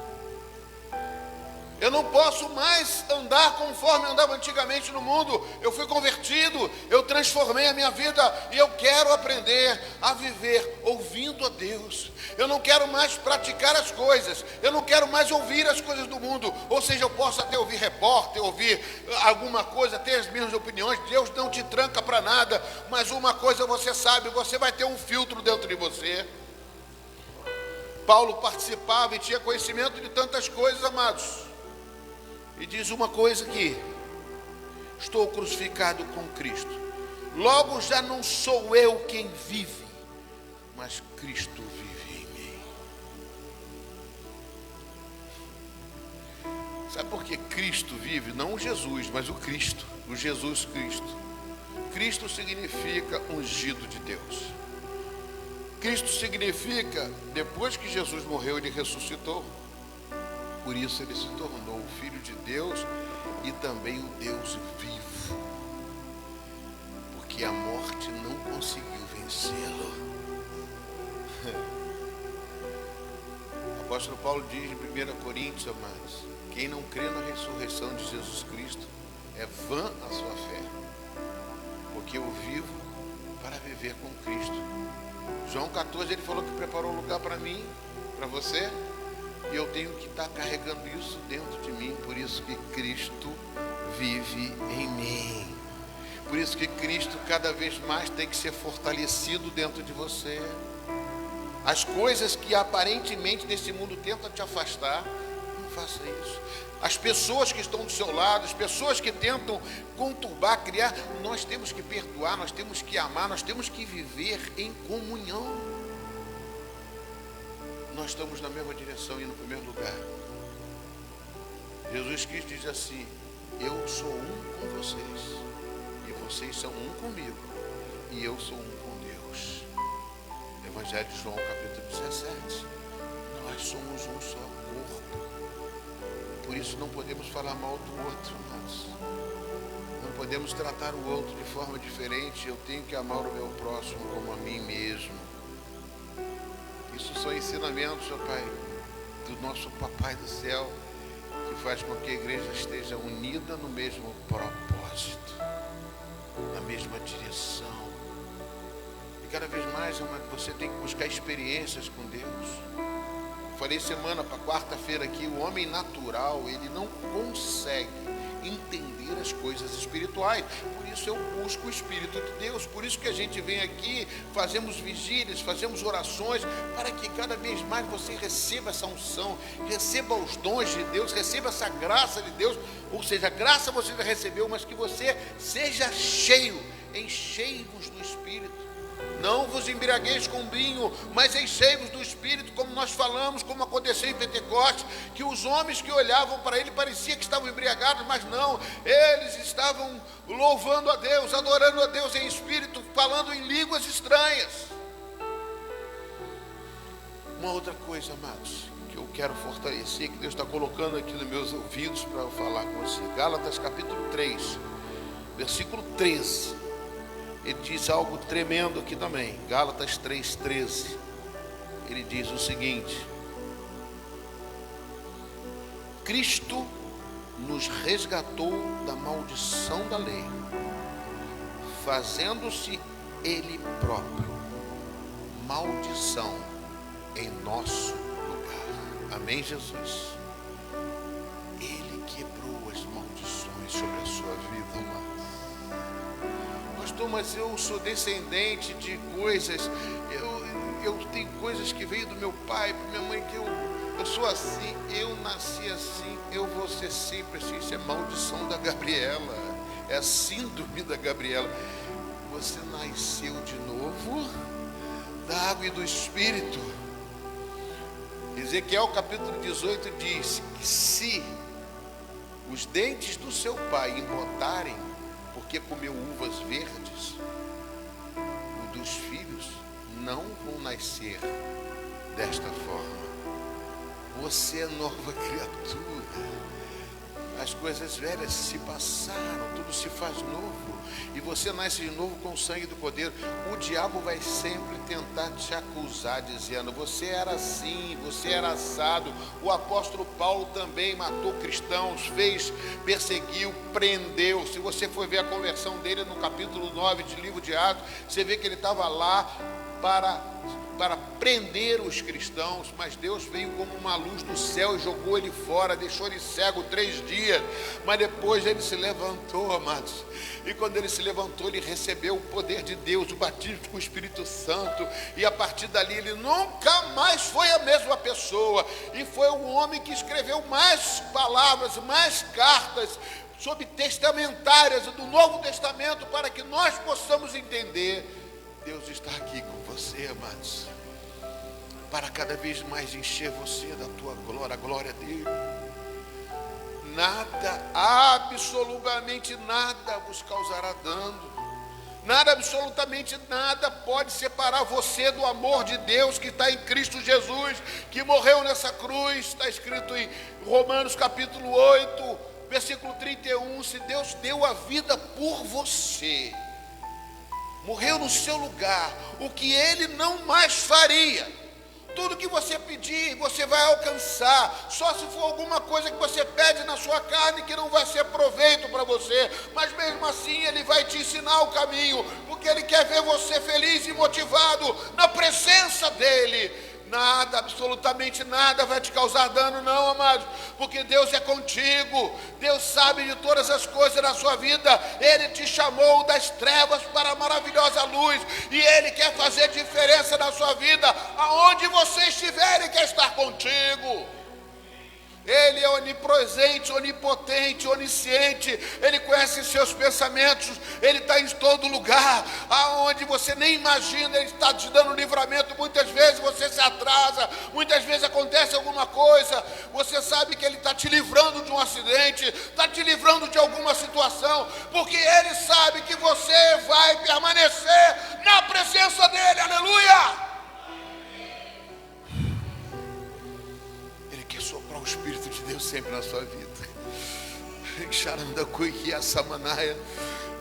Eu não posso mais andar conforme eu andava antigamente no mundo. Eu fui convertido, eu transformei a minha vida e eu quero aprender a viver ouvindo a Deus. Eu não quero mais praticar as coisas, eu não quero mais ouvir as coisas do mundo. Ou seja, eu posso até ouvir repórter, ouvir alguma coisa, ter as minhas opiniões. Deus não te tranca para nada, mas uma coisa você sabe, você vai ter um filtro dentro de você. Paulo participava e tinha conhecimento de tantas coisas, amados. E diz uma coisa aqui: estou crucificado com Cristo. Logo já não sou eu quem vive, mas Cristo vive em mim. Sabe por que Cristo vive? Não o Jesus, mas o Cristo, o Jesus Cristo. Cristo significa ungido de Deus. Cristo significa, depois que Jesus morreu, ele ressuscitou. Por isso ele se tornou o Filho de Deus e também o Deus vivo. Porque a morte não conseguiu vencê-lo. O apóstolo Paulo diz em 1 Coríntios, amados, quem não crê na ressurreição de Jesus Cristo, é vã a sua fé. Porque eu vivo para viver com Cristo. João 14, ele falou que preparou um lugar para mim, para você, e eu tenho que estar carregando isso dentro de mim. Por isso que Cristo vive em mim. Por isso que Cristo cada vez mais tem que ser fortalecido dentro de você. As coisas que aparentemente nesse mundo tentam te afastar, não faça isso. As pessoas que estão do seu lado, as pessoas que tentam conturbar, criar, nós temos que perdoar, nós temos que amar, nós temos que viver em comunhão. Nós estamos na mesma direção e no primeiro lugar. Jesus Cristo diz assim: eu sou um com vocês, e vocês são um comigo, e eu sou um com Deus. Evangelho de João, capítulo 17. Nós somos um só corpo. Por isso não podemos falar mal do outro, mas não podemos tratar o outro de forma diferente. Eu tenho que amar o meu próximo como a mim mesmo. Isso são ensinamentos, ó Pai, do nosso Papai do céu, que faz com que a igreja esteja unida no mesmo propósito, na mesma direção. E cada vez mais, amado, você tem que buscar experiências com Deus. Falei semana para quarta-feira aqui, o homem natural, ele não consegue entender as coisas espirituais. Por isso eu busco o Espírito de Deus. Por isso que a gente vem aqui, fazemos vigílias, fazemos orações, para que cada vez mais você receba essa unção, receba os dons de Deus, receba essa graça de Deus. Ou seja, a graça você já recebeu, mas que você seja cheio, enchei-vos do Espírito. Não vos embriagueis com vinho, mas enchei-vos do Espírito, como nós falamos, como aconteceu em Pentecostes, que os homens que olhavam para ele parecia que estavam embriagados, mas não, eles estavam louvando a Deus, adorando a Deus em espírito, falando em línguas estranhas. Uma outra coisa, amados, que eu quero fortalecer, que Deus está colocando aqui nos meus ouvidos para eu falar com você. Gálatas capítulo 3, versículo 13. Ele diz algo tremendo aqui também. Gálatas 3,13. Ele diz o seguinte: Cristo nos resgatou da maldição da lei, fazendo-se Ele próprio maldição em nosso lugar. Amém, Jesus? Ele quebrou as maldições sobre a sua vida, amado. Pastor, mas eu sou descendente de coisas, eu tenho coisas que veio do meu pai, da minha mãe, que eu sou assim, eu nasci assim, eu vou ser sempre assim. Isso é maldição da Gabriela, é a síndrome da Gabriela. Você nasceu de novo da água e do Espírito. Ezequiel capítulo 18 diz que se os dentes do seu pai embotarem, porque comeu uvas verdes, os dos filhos não vão nascer desta forma. Você é nova criatura. As coisas velhas se passaram, tudo se faz novo, e você nasce de novo com o sangue do Cordeiro. O diabo vai sempre tentar te acusar, dizendo: você era assim, você era assado. O apóstolo Paulo também matou cristãos, perseguiu, prendeu. Se você for ver a conversão dele no capítulo 9 de livro de Atos, você vê que ele estava lá para prender os cristãos, mas Deus veio como uma luz do céu e jogou ele fora, deixou ele cego 3 dias, mas depois ele se levantou, amados, e quando ele se levantou, ele recebeu o poder de Deus, o batismo com o Espírito Santo, e a partir dali ele nunca mais foi a mesma pessoa, e foi o homem que escreveu mais palavras, mais cartas sobre testamentárias do Novo Testamento, para que nós possamos entender. Deus está aqui com você, amados, para cada vez mais encher você da tua glória, a glória dele. Nada, absolutamente nada vos causará dano. Nada, absolutamente nada pode separar você do amor de Deus que está em Cristo Jesus, que morreu nessa cruz. Está escrito em Romanos capítulo 8, versículo 31, se Deus deu a vida por você, morreu no seu lugar, o que Ele não mais faria? Tudo que você pedir, você vai alcançar. Só se for alguma coisa que você pede na sua carne, que não vai ser proveito para você. Mas mesmo assim, Ele vai te ensinar o caminho, porque Ele quer ver você feliz e motivado na presença dEle. Nada, absolutamente nada vai te causar dano, não, amados, porque Deus é contigo. Deus sabe de todas as coisas na sua vida. Ele te chamou das trevas para a maravilhosa luz, e Ele quer fazer diferença na sua vida. Aonde você estiver, Ele quer estar contigo. Ele é onipresente, onipotente, onisciente. Ele conhece seus pensamentos. Ele está em todo lugar. Aonde você nem imagina, Ele está te dando livramento. Muitas vezes você se atrasa, muitas vezes acontece alguma coisa, você sabe que Ele está te livrando de um acidente, está te livrando de alguma situação, porque Ele sabe que você vai permanecer na presença dEle. Aleluia! Soprar o Espírito de Deus sempre na sua vida.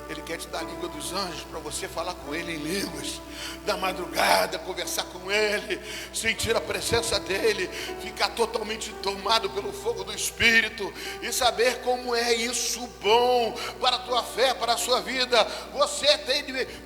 Ele quer te dar a língua dos anjos para você falar com Ele em línguas, da madrugada, conversar com Ele, sentir a presença dEle, ficar totalmente tomado pelo fogo do Espírito e saber como é isso bom para a tua fé, para a sua vida.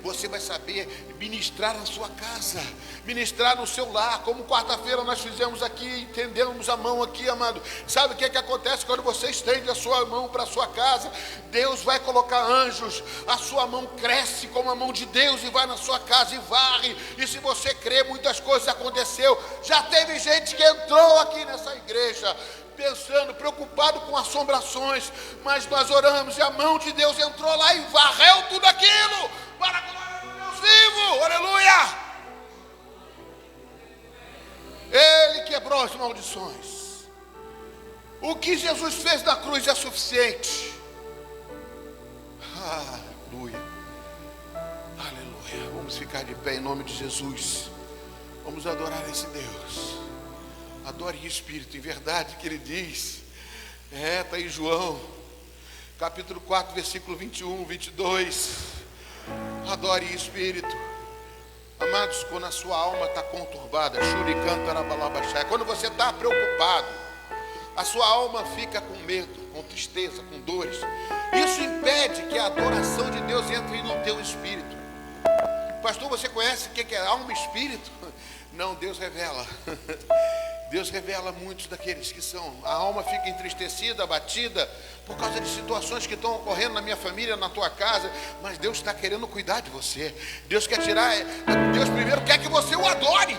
Você vai saber ministrar na sua casa, ministrar no seu lar, como quarta-feira nós fizemos aqui, entendemos a mão aqui, amado. Sabe o que acontece quando você estende a sua mão para a sua casa? Deus vai colocar anjos, a sua mão cresce como a mão de Deus e vai na sua casa e varre. E se você crê, muitas coisas aconteceu. Já teve gente que entrou aqui nessa igreja pensando, preocupado com assombrações, mas nós oramos e a mão de Deus entrou lá e varreu tudo aquilo para a glória do Deus vivo. Aleluia! Ele quebrou as maldições. O que Jesus fez na cruz é suficiente. Aleluia, aleluia. Vamos ficar de pé em nome de Jesus. Vamos adorar esse Deus. Adore em espírito, em verdade que Ele diz. Está em João capítulo 4, versículo 21, 22. Adore em espírito. Amados, quando a sua alma está conturbada, quando você está preocupado, a sua alma fica com medo, com tristeza, com dores. Isso impede que a adoração de Deus entre no teu espírito. Pastor, você conhece o que é alma e espírito? Não, Deus revela. Deus revela muitos daqueles que são. A alma fica entristecida, abatida, por causa de situações que estão ocorrendo na minha família, na tua casa. Mas Deus está querendo cuidar de você. Deus quer tirar. Deus primeiro quer que você o adore.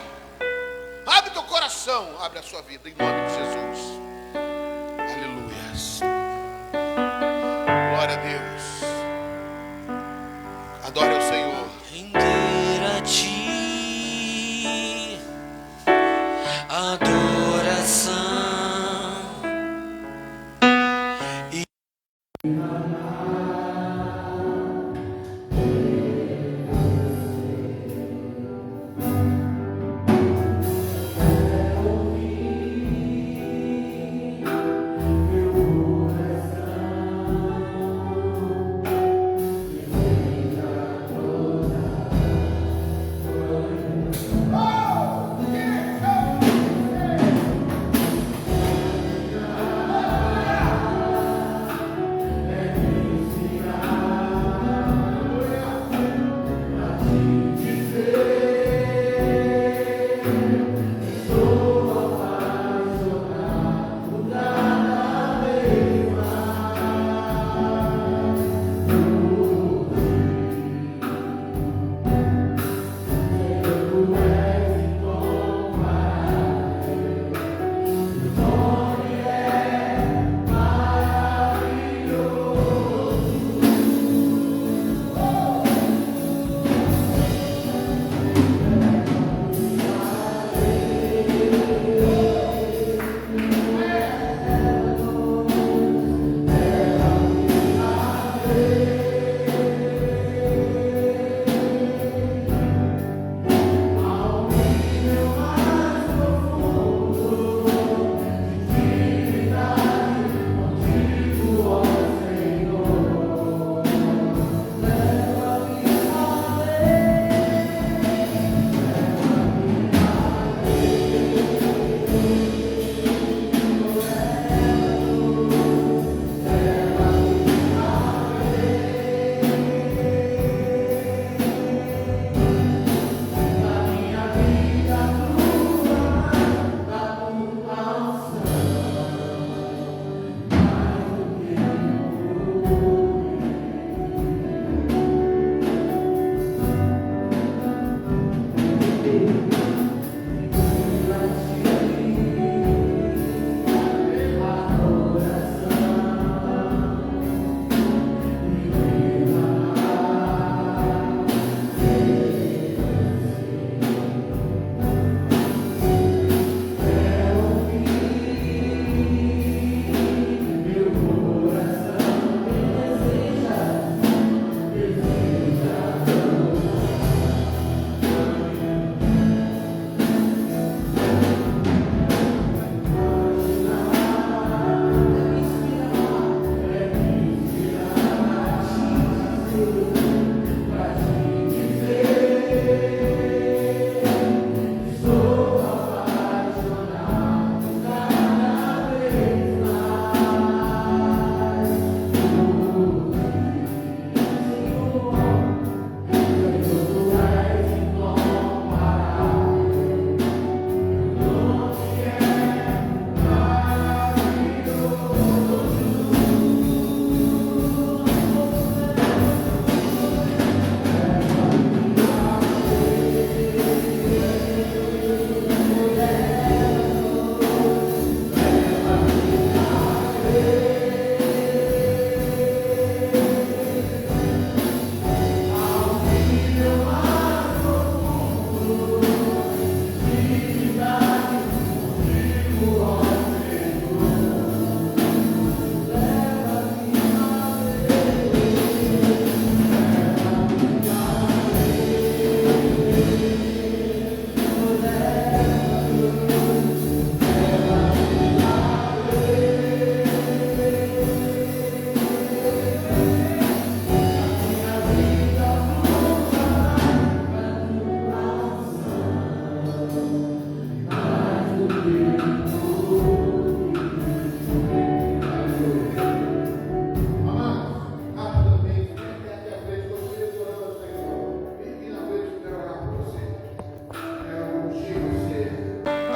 Abre teu coração, abre a sua vida, em nome de Jesus. Aleluias. Glória a Deus. Adore ao Senhor. Render a ti adoração.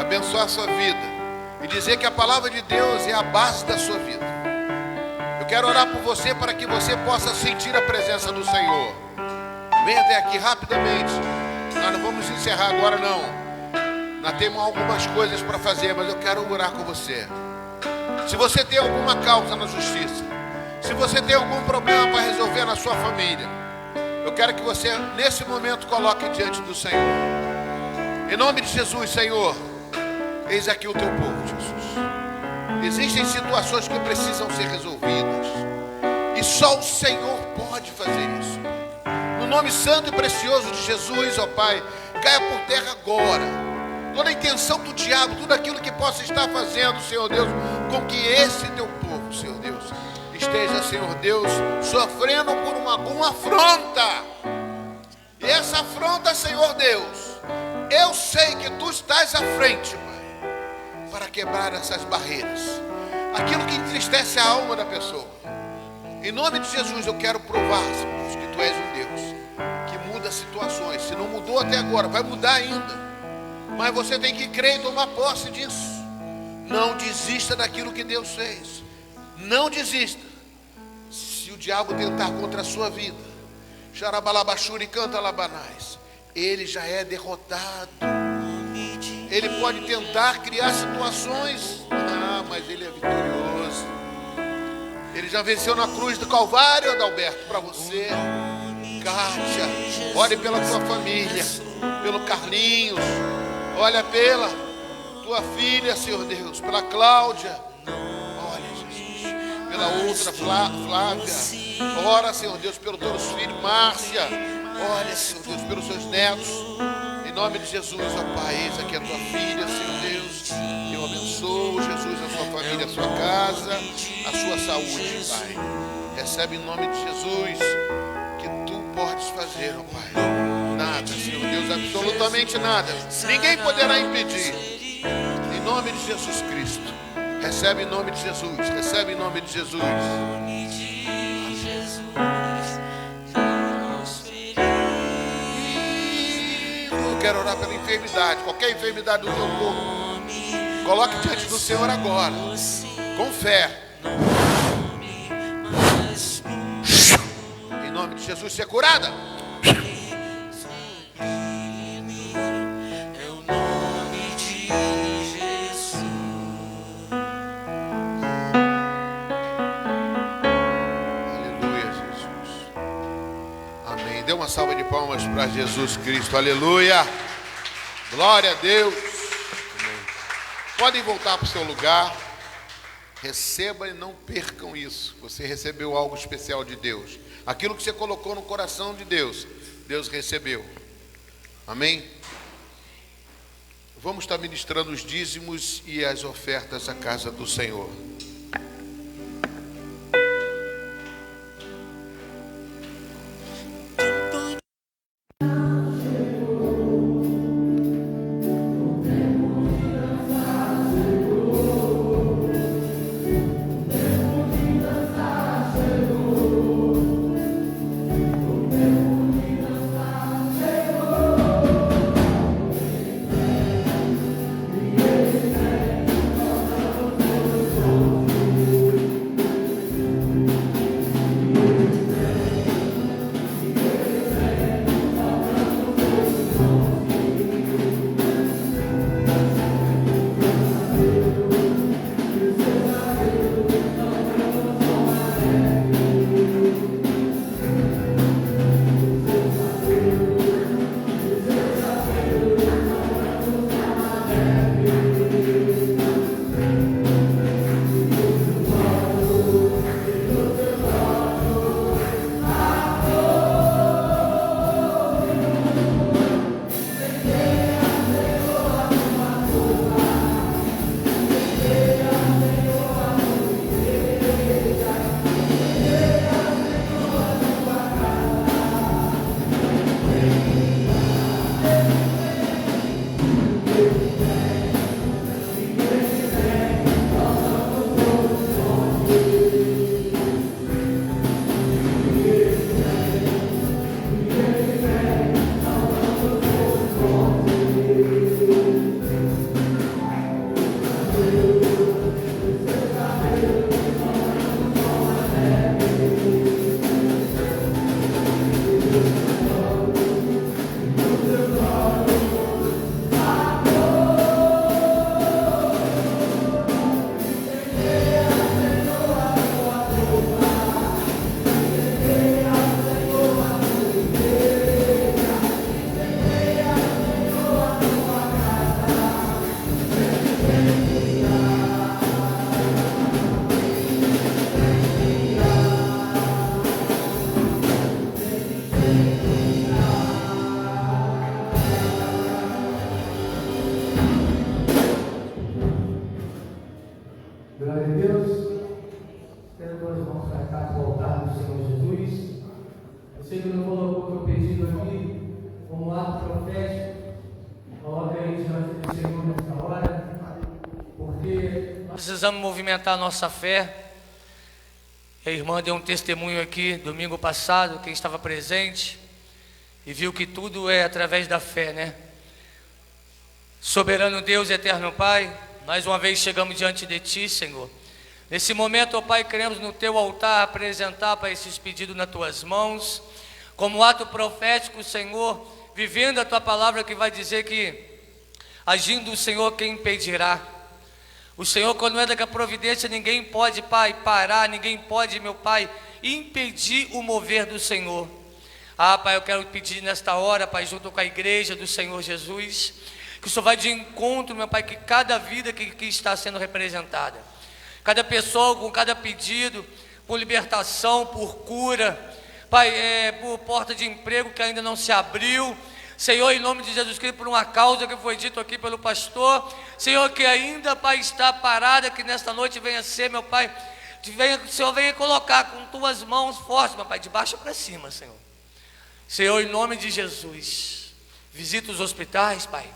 Abençoar a sua vida e dizer que a palavra de Deus é a base da sua vida. Eu quero orar por você para que você possa sentir a presença do Senhor. Venha até aqui rapidamente. Nós não vamos encerrar agora não. Nós temos algumas coisas para fazer, mas eu quero orar com você. Se você tem alguma causa na justiça, se você tem algum problema para resolver na sua família, eu quero que você nesse momento coloque diante do Senhor. Em nome de Jesus, Senhor, eis aqui o teu povo, Jesus. Existem situações que precisam ser resolvidas, e só o Senhor pode fazer isso. No nome santo e precioso de Jesus, ó Pai, caia por terra agora toda a intenção do diabo, tudo aquilo que possa estar fazendo, Senhor Deus, com que esse teu povo, Senhor Deus, esteja, Senhor Deus, sofrendo por alguma afronta. E essa afronta, Senhor Deus, eu sei que tu estás à frente, Pai, para quebrar essas barreiras, aquilo que entristece a alma da pessoa. Em nome de Jesus, eu quero provar, Senhor, que tu és um Deus que muda situações. Se não mudou até agora, vai mudar ainda. Mas você tem que crer e tomar posse disso. Não desista daquilo que Deus fez. Não desista. Se o diabo tentar contra a sua vida, xarabalabachuri canta labanais, ele já é derrotado. Ele pode tentar criar situações, mas ele é vitorioso. Ele já venceu na cruz do Calvário, Adalberto, para você. Kátia, ore pela tua família, pelo Carlinhos, olha pela tua filha, Senhor Deus, pela Cláudia, olha, Jesus, pela outra Flávia, ora, Senhor Deus, pelos teus filhos, Márcia, olha, Senhor Deus, pelos seus netos, em nome de Jesus, ó Pai, eis aqui a tua filha, Senhor Deus, eu abençoo, Jesus, a sua família, a sua casa, a sua saúde, Pai, recebe em nome de Jesus, que tu podes fazer, ó Pai, nada, Senhor Deus, absolutamente nada, ninguém poderá impedir, em nome de Jesus Cristo, recebe em nome de Jesus, recebe em nome de Jesus. Quero orar pela enfermidade, qualquer enfermidade do teu corpo, coloque diante do Senhor agora, com fé, em nome de Jesus, ser curada. Aleluia, Jesus. Amém. Dê uma salva de palmas para Jesus Cristo. Aleluia. Glória a Deus. Amém. Podem voltar para o seu lugar. Receba e não percam isso. Você recebeu algo especial de Deus. Aquilo que você colocou no coração de Deus, Deus recebeu. Amém? Vamos estar ministrando os dízimos e as ofertas à casa do Senhor. Chico não colocou o meu pedido aqui como ato profético, coloca aí diante do Senhor nessa hora, porque nós precisamos movimentar a nossa fé. A irmã deu um testemunho aqui domingo passado, quem estava presente, e viu que tudo é através da fé, né? Soberano Deus, eterno Pai, mais uma vez chegamos diante de Ti, Senhor. Nesse momento, ó Pai, queremos no Teu altar apresentar, Pai, esses pedidos nas Tuas mãos, como ato profético, Senhor, vivendo a Tua palavra que vai dizer que, agindo o Senhor, quem impedirá? O Senhor, quando é da providência, ninguém pode, Pai, parar, ninguém pode, meu Pai, impedir o mover do Senhor. Ah, Pai, eu quero pedir nesta hora, Pai, junto com a igreja do Senhor Jesus, que o Senhor vai de encontro, meu Pai, que cada vida que está sendo representada, cada pessoa com cada pedido, por libertação, por cura, Pai, por porta de emprego que ainda não se abriu, Senhor, em nome de Jesus Cristo, por uma causa que foi dito aqui pelo pastor, Senhor, que ainda, Pai, está parada, que nesta noite venha ser, meu Pai, o Senhor venha colocar com Tuas mãos fortes, meu Pai, de baixo para cima, Senhor. Senhor, em nome de Jesus, visita os hospitais, Pai.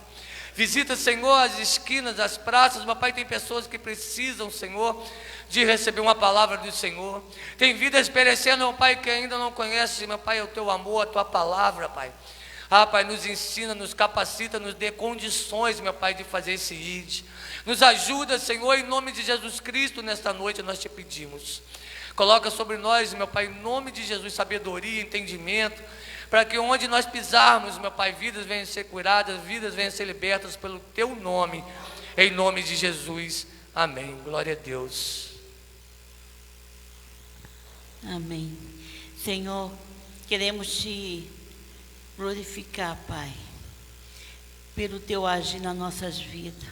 Visita, Senhor, as esquinas, as praças, meu Pai, tem pessoas que precisam, Senhor, de receber uma palavra do Senhor. Tem vidas perecendo, meu Pai, que ainda não conhece, meu Pai, o Teu amor, a Tua palavra, Pai. Ah, Pai, nos ensina, nos capacita, nos dê condições, meu Pai, de fazer esse ID. Nos ajuda, Senhor, em nome de Jesus Cristo, nesta noite nós Te pedimos. Coloca sobre nós, meu Pai, em nome de Jesus, sabedoria, entendimento, para que onde nós pisarmos, meu Pai, vidas venham ser curadas, vidas venham ser libertas pelo Teu nome, em nome de Jesus, amém, glória a Deus. Amém. Senhor, queremos Te glorificar, Pai, pelo Teu agir nas nossas vidas.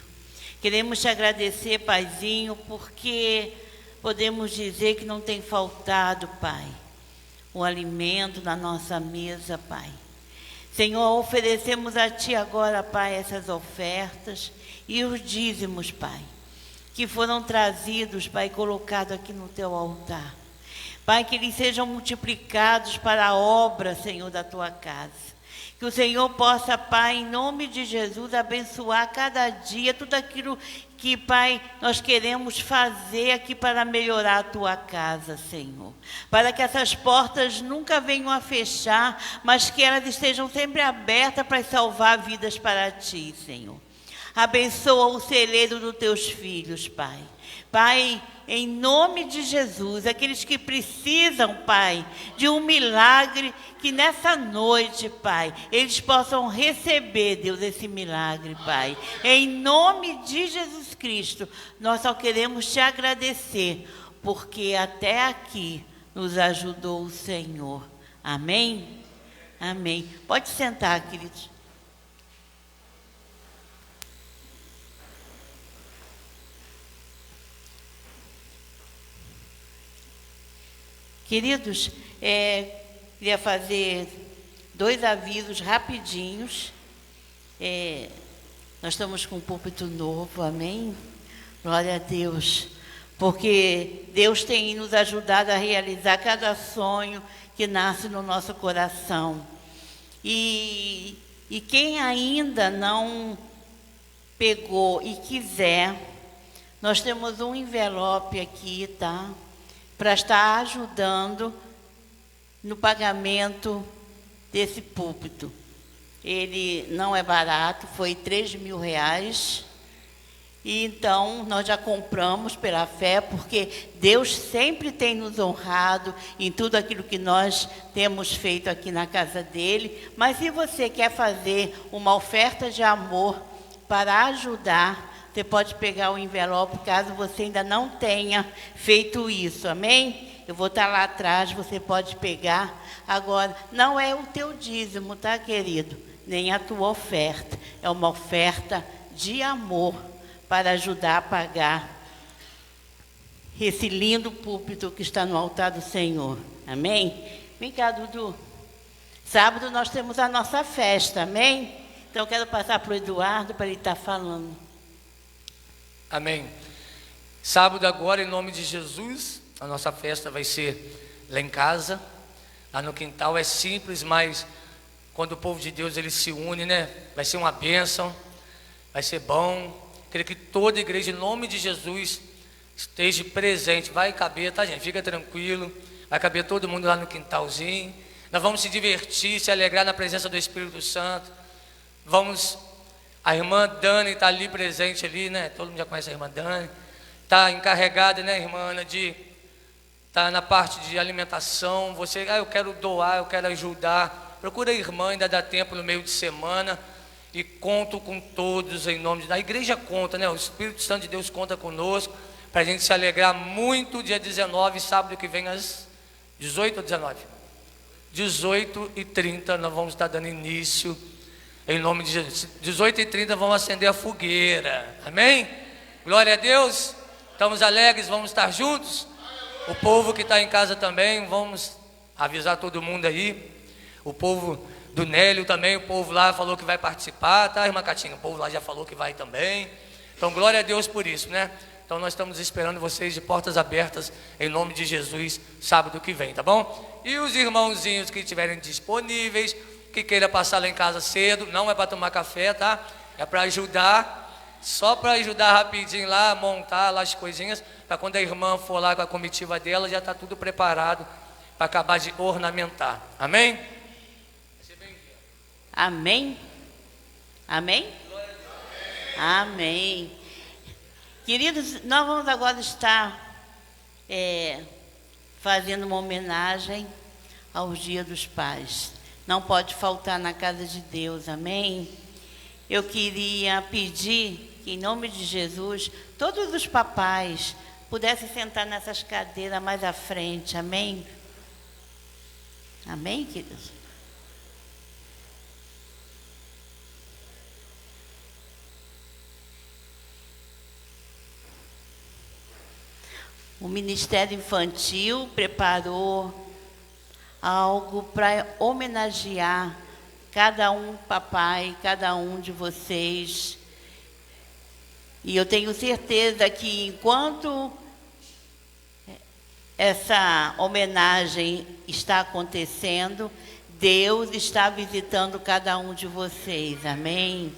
Queremos Te agradecer, Paizinho, porque podemos dizer que não tem faltado, Pai, o alimento na nossa mesa, Pai. Senhor, oferecemos a Ti agora, Pai, essas ofertas e os dízimos, Pai, que foram trazidos, Pai, colocados aqui no Teu altar. Pai, que eles sejam multiplicados para a obra, Senhor, da Tua casa. Que o Senhor possa, Pai, em nome de Jesus, abençoar cada dia tudo aquilo que, Pai, nós queremos fazer aqui para melhorar a Tua casa, Senhor. Para que essas portas nunca venham a fechar, mas que elas estejam sempre abertas para salvar vidas para Ti, Senhor. Abençoa o celeiro dos Teus filhos, Pai. Pai, em nome de Jesus, aqueles que precisam, Pai, de um milagre, que nessa noite, Pai, eles possam receber, Deus, esse milagre, Pai. Em nome de Jesus Cristo, nós só queremos Te agradecer, porque até aqui nos ajudou o Senhor. Amém? Amém. Pode sentar, queridos. Queridos, queria fazer 2 avisos rapidinhos. Nós estamos com um púlpito novo, amém? Glória a Deus, porque Deus tem nos ajudado a realizar cada sonho que nasce no nosso coração. E quem ainda não pegou e quiser, nós temos um envelope aqui, tá? Para estar ajudando no pagamento desse púlpito. Ele não é barato, foi R$3.000. E então nós já compramos pela fé, porque Deus sempre tem nos honrado em tudo aquilo que nós temos feito aqui na casa dele. Mas se você quer fazer uma oferta de amor para ajudar, você pode pegar o envelope, caso você ainda não tenha feito isso, amém? Eu vou estar lá atrás, você pode pegar. Agora, não é o teu dízimo, tá, querido? Nem a tua oferta. É uma oferta de amor para ajudar a pagar esse lindo púlpito que está no altar do Senhor, amém? Vem cá, Dudu. Sábado nós temos a nossa festa, amém? Então, eu quero passar para o Eduardo para ele estar falando. Amém. Sábado agora, em nome de Jesus, a nossa festa vai ser lá em casa. lá no quintal. É simples, mas quando o povo de Deus ele se une, né? Vai ser uma bênção, vai ser bom. Queria que toda a igreja, em nome de Jesus, esteja presente. Vai caber, tá, gente? Fica tranquilo. Vai caber todo mundo lá no quintalzinho. Nós vamos se divertir, se alegrar na presença do Espírito Santo. Vamos. A irmã Dani está ali presente ali, né? Todo mundo já conhece a irmã Dani. Está encarregada, né, irmã Ana, de estar na parte de alimentação. Você, eu quero doar, eu quero ajudar. Procura a irmã, ainda dá tempo no meio de semana. E conto com todos em nome de Deus. A igreja conta, né? O Espírito Santo de Deus conta conosco para a gente se alegrar muito. Dia 19, sábado que vem às 18 ou 19? 18h30 nós vamos estar dando início em nome de Jesus. 18h30 vamos acender a fogueira. Amém? Glória a Deus. Estamos alegres, vamos estar juntos. O povo que está em casa também, vamos avisar todo mundo aí. O povo do Nélio também, o povo lá falou que vai participar, tá, irmã Catinha? O povo lá já falou que vai também. Então, glória a Deus por isso, né? Então, nós estamos esperando vocês de portas abertas, em nome de Jesus, sábado que vem, tá bom? E os irmãozinhos que estiverem disponíveis, que queira passar lá em casa cedo, não é para tomar café, tá? É para ajudar, só para ajudar rapidinho lá, a montar lá as coisinhas, para quando a irmã for lá com a comitiva dela, já está tudo preparado para acabar de ornamentar. Amém? Amém? Amém? Amém. Queridos, nós vamos agora estar fazendo uma homenagem aos Dias dos Pais. Não pode faltar na casa de Deus, amém? Eu queria pedir que, em nome de Jesus, todos os papais pudessem sentar nessas cadeiras mais à frente, amém? Amém, queridos? O Ministério Infantil preparou algo para homenagear cada um, papai, cada um de vocês. E eu tenho certeza que enquanto essa homenagem está acontecendo, Deus está visitando cada um de vocês, amém?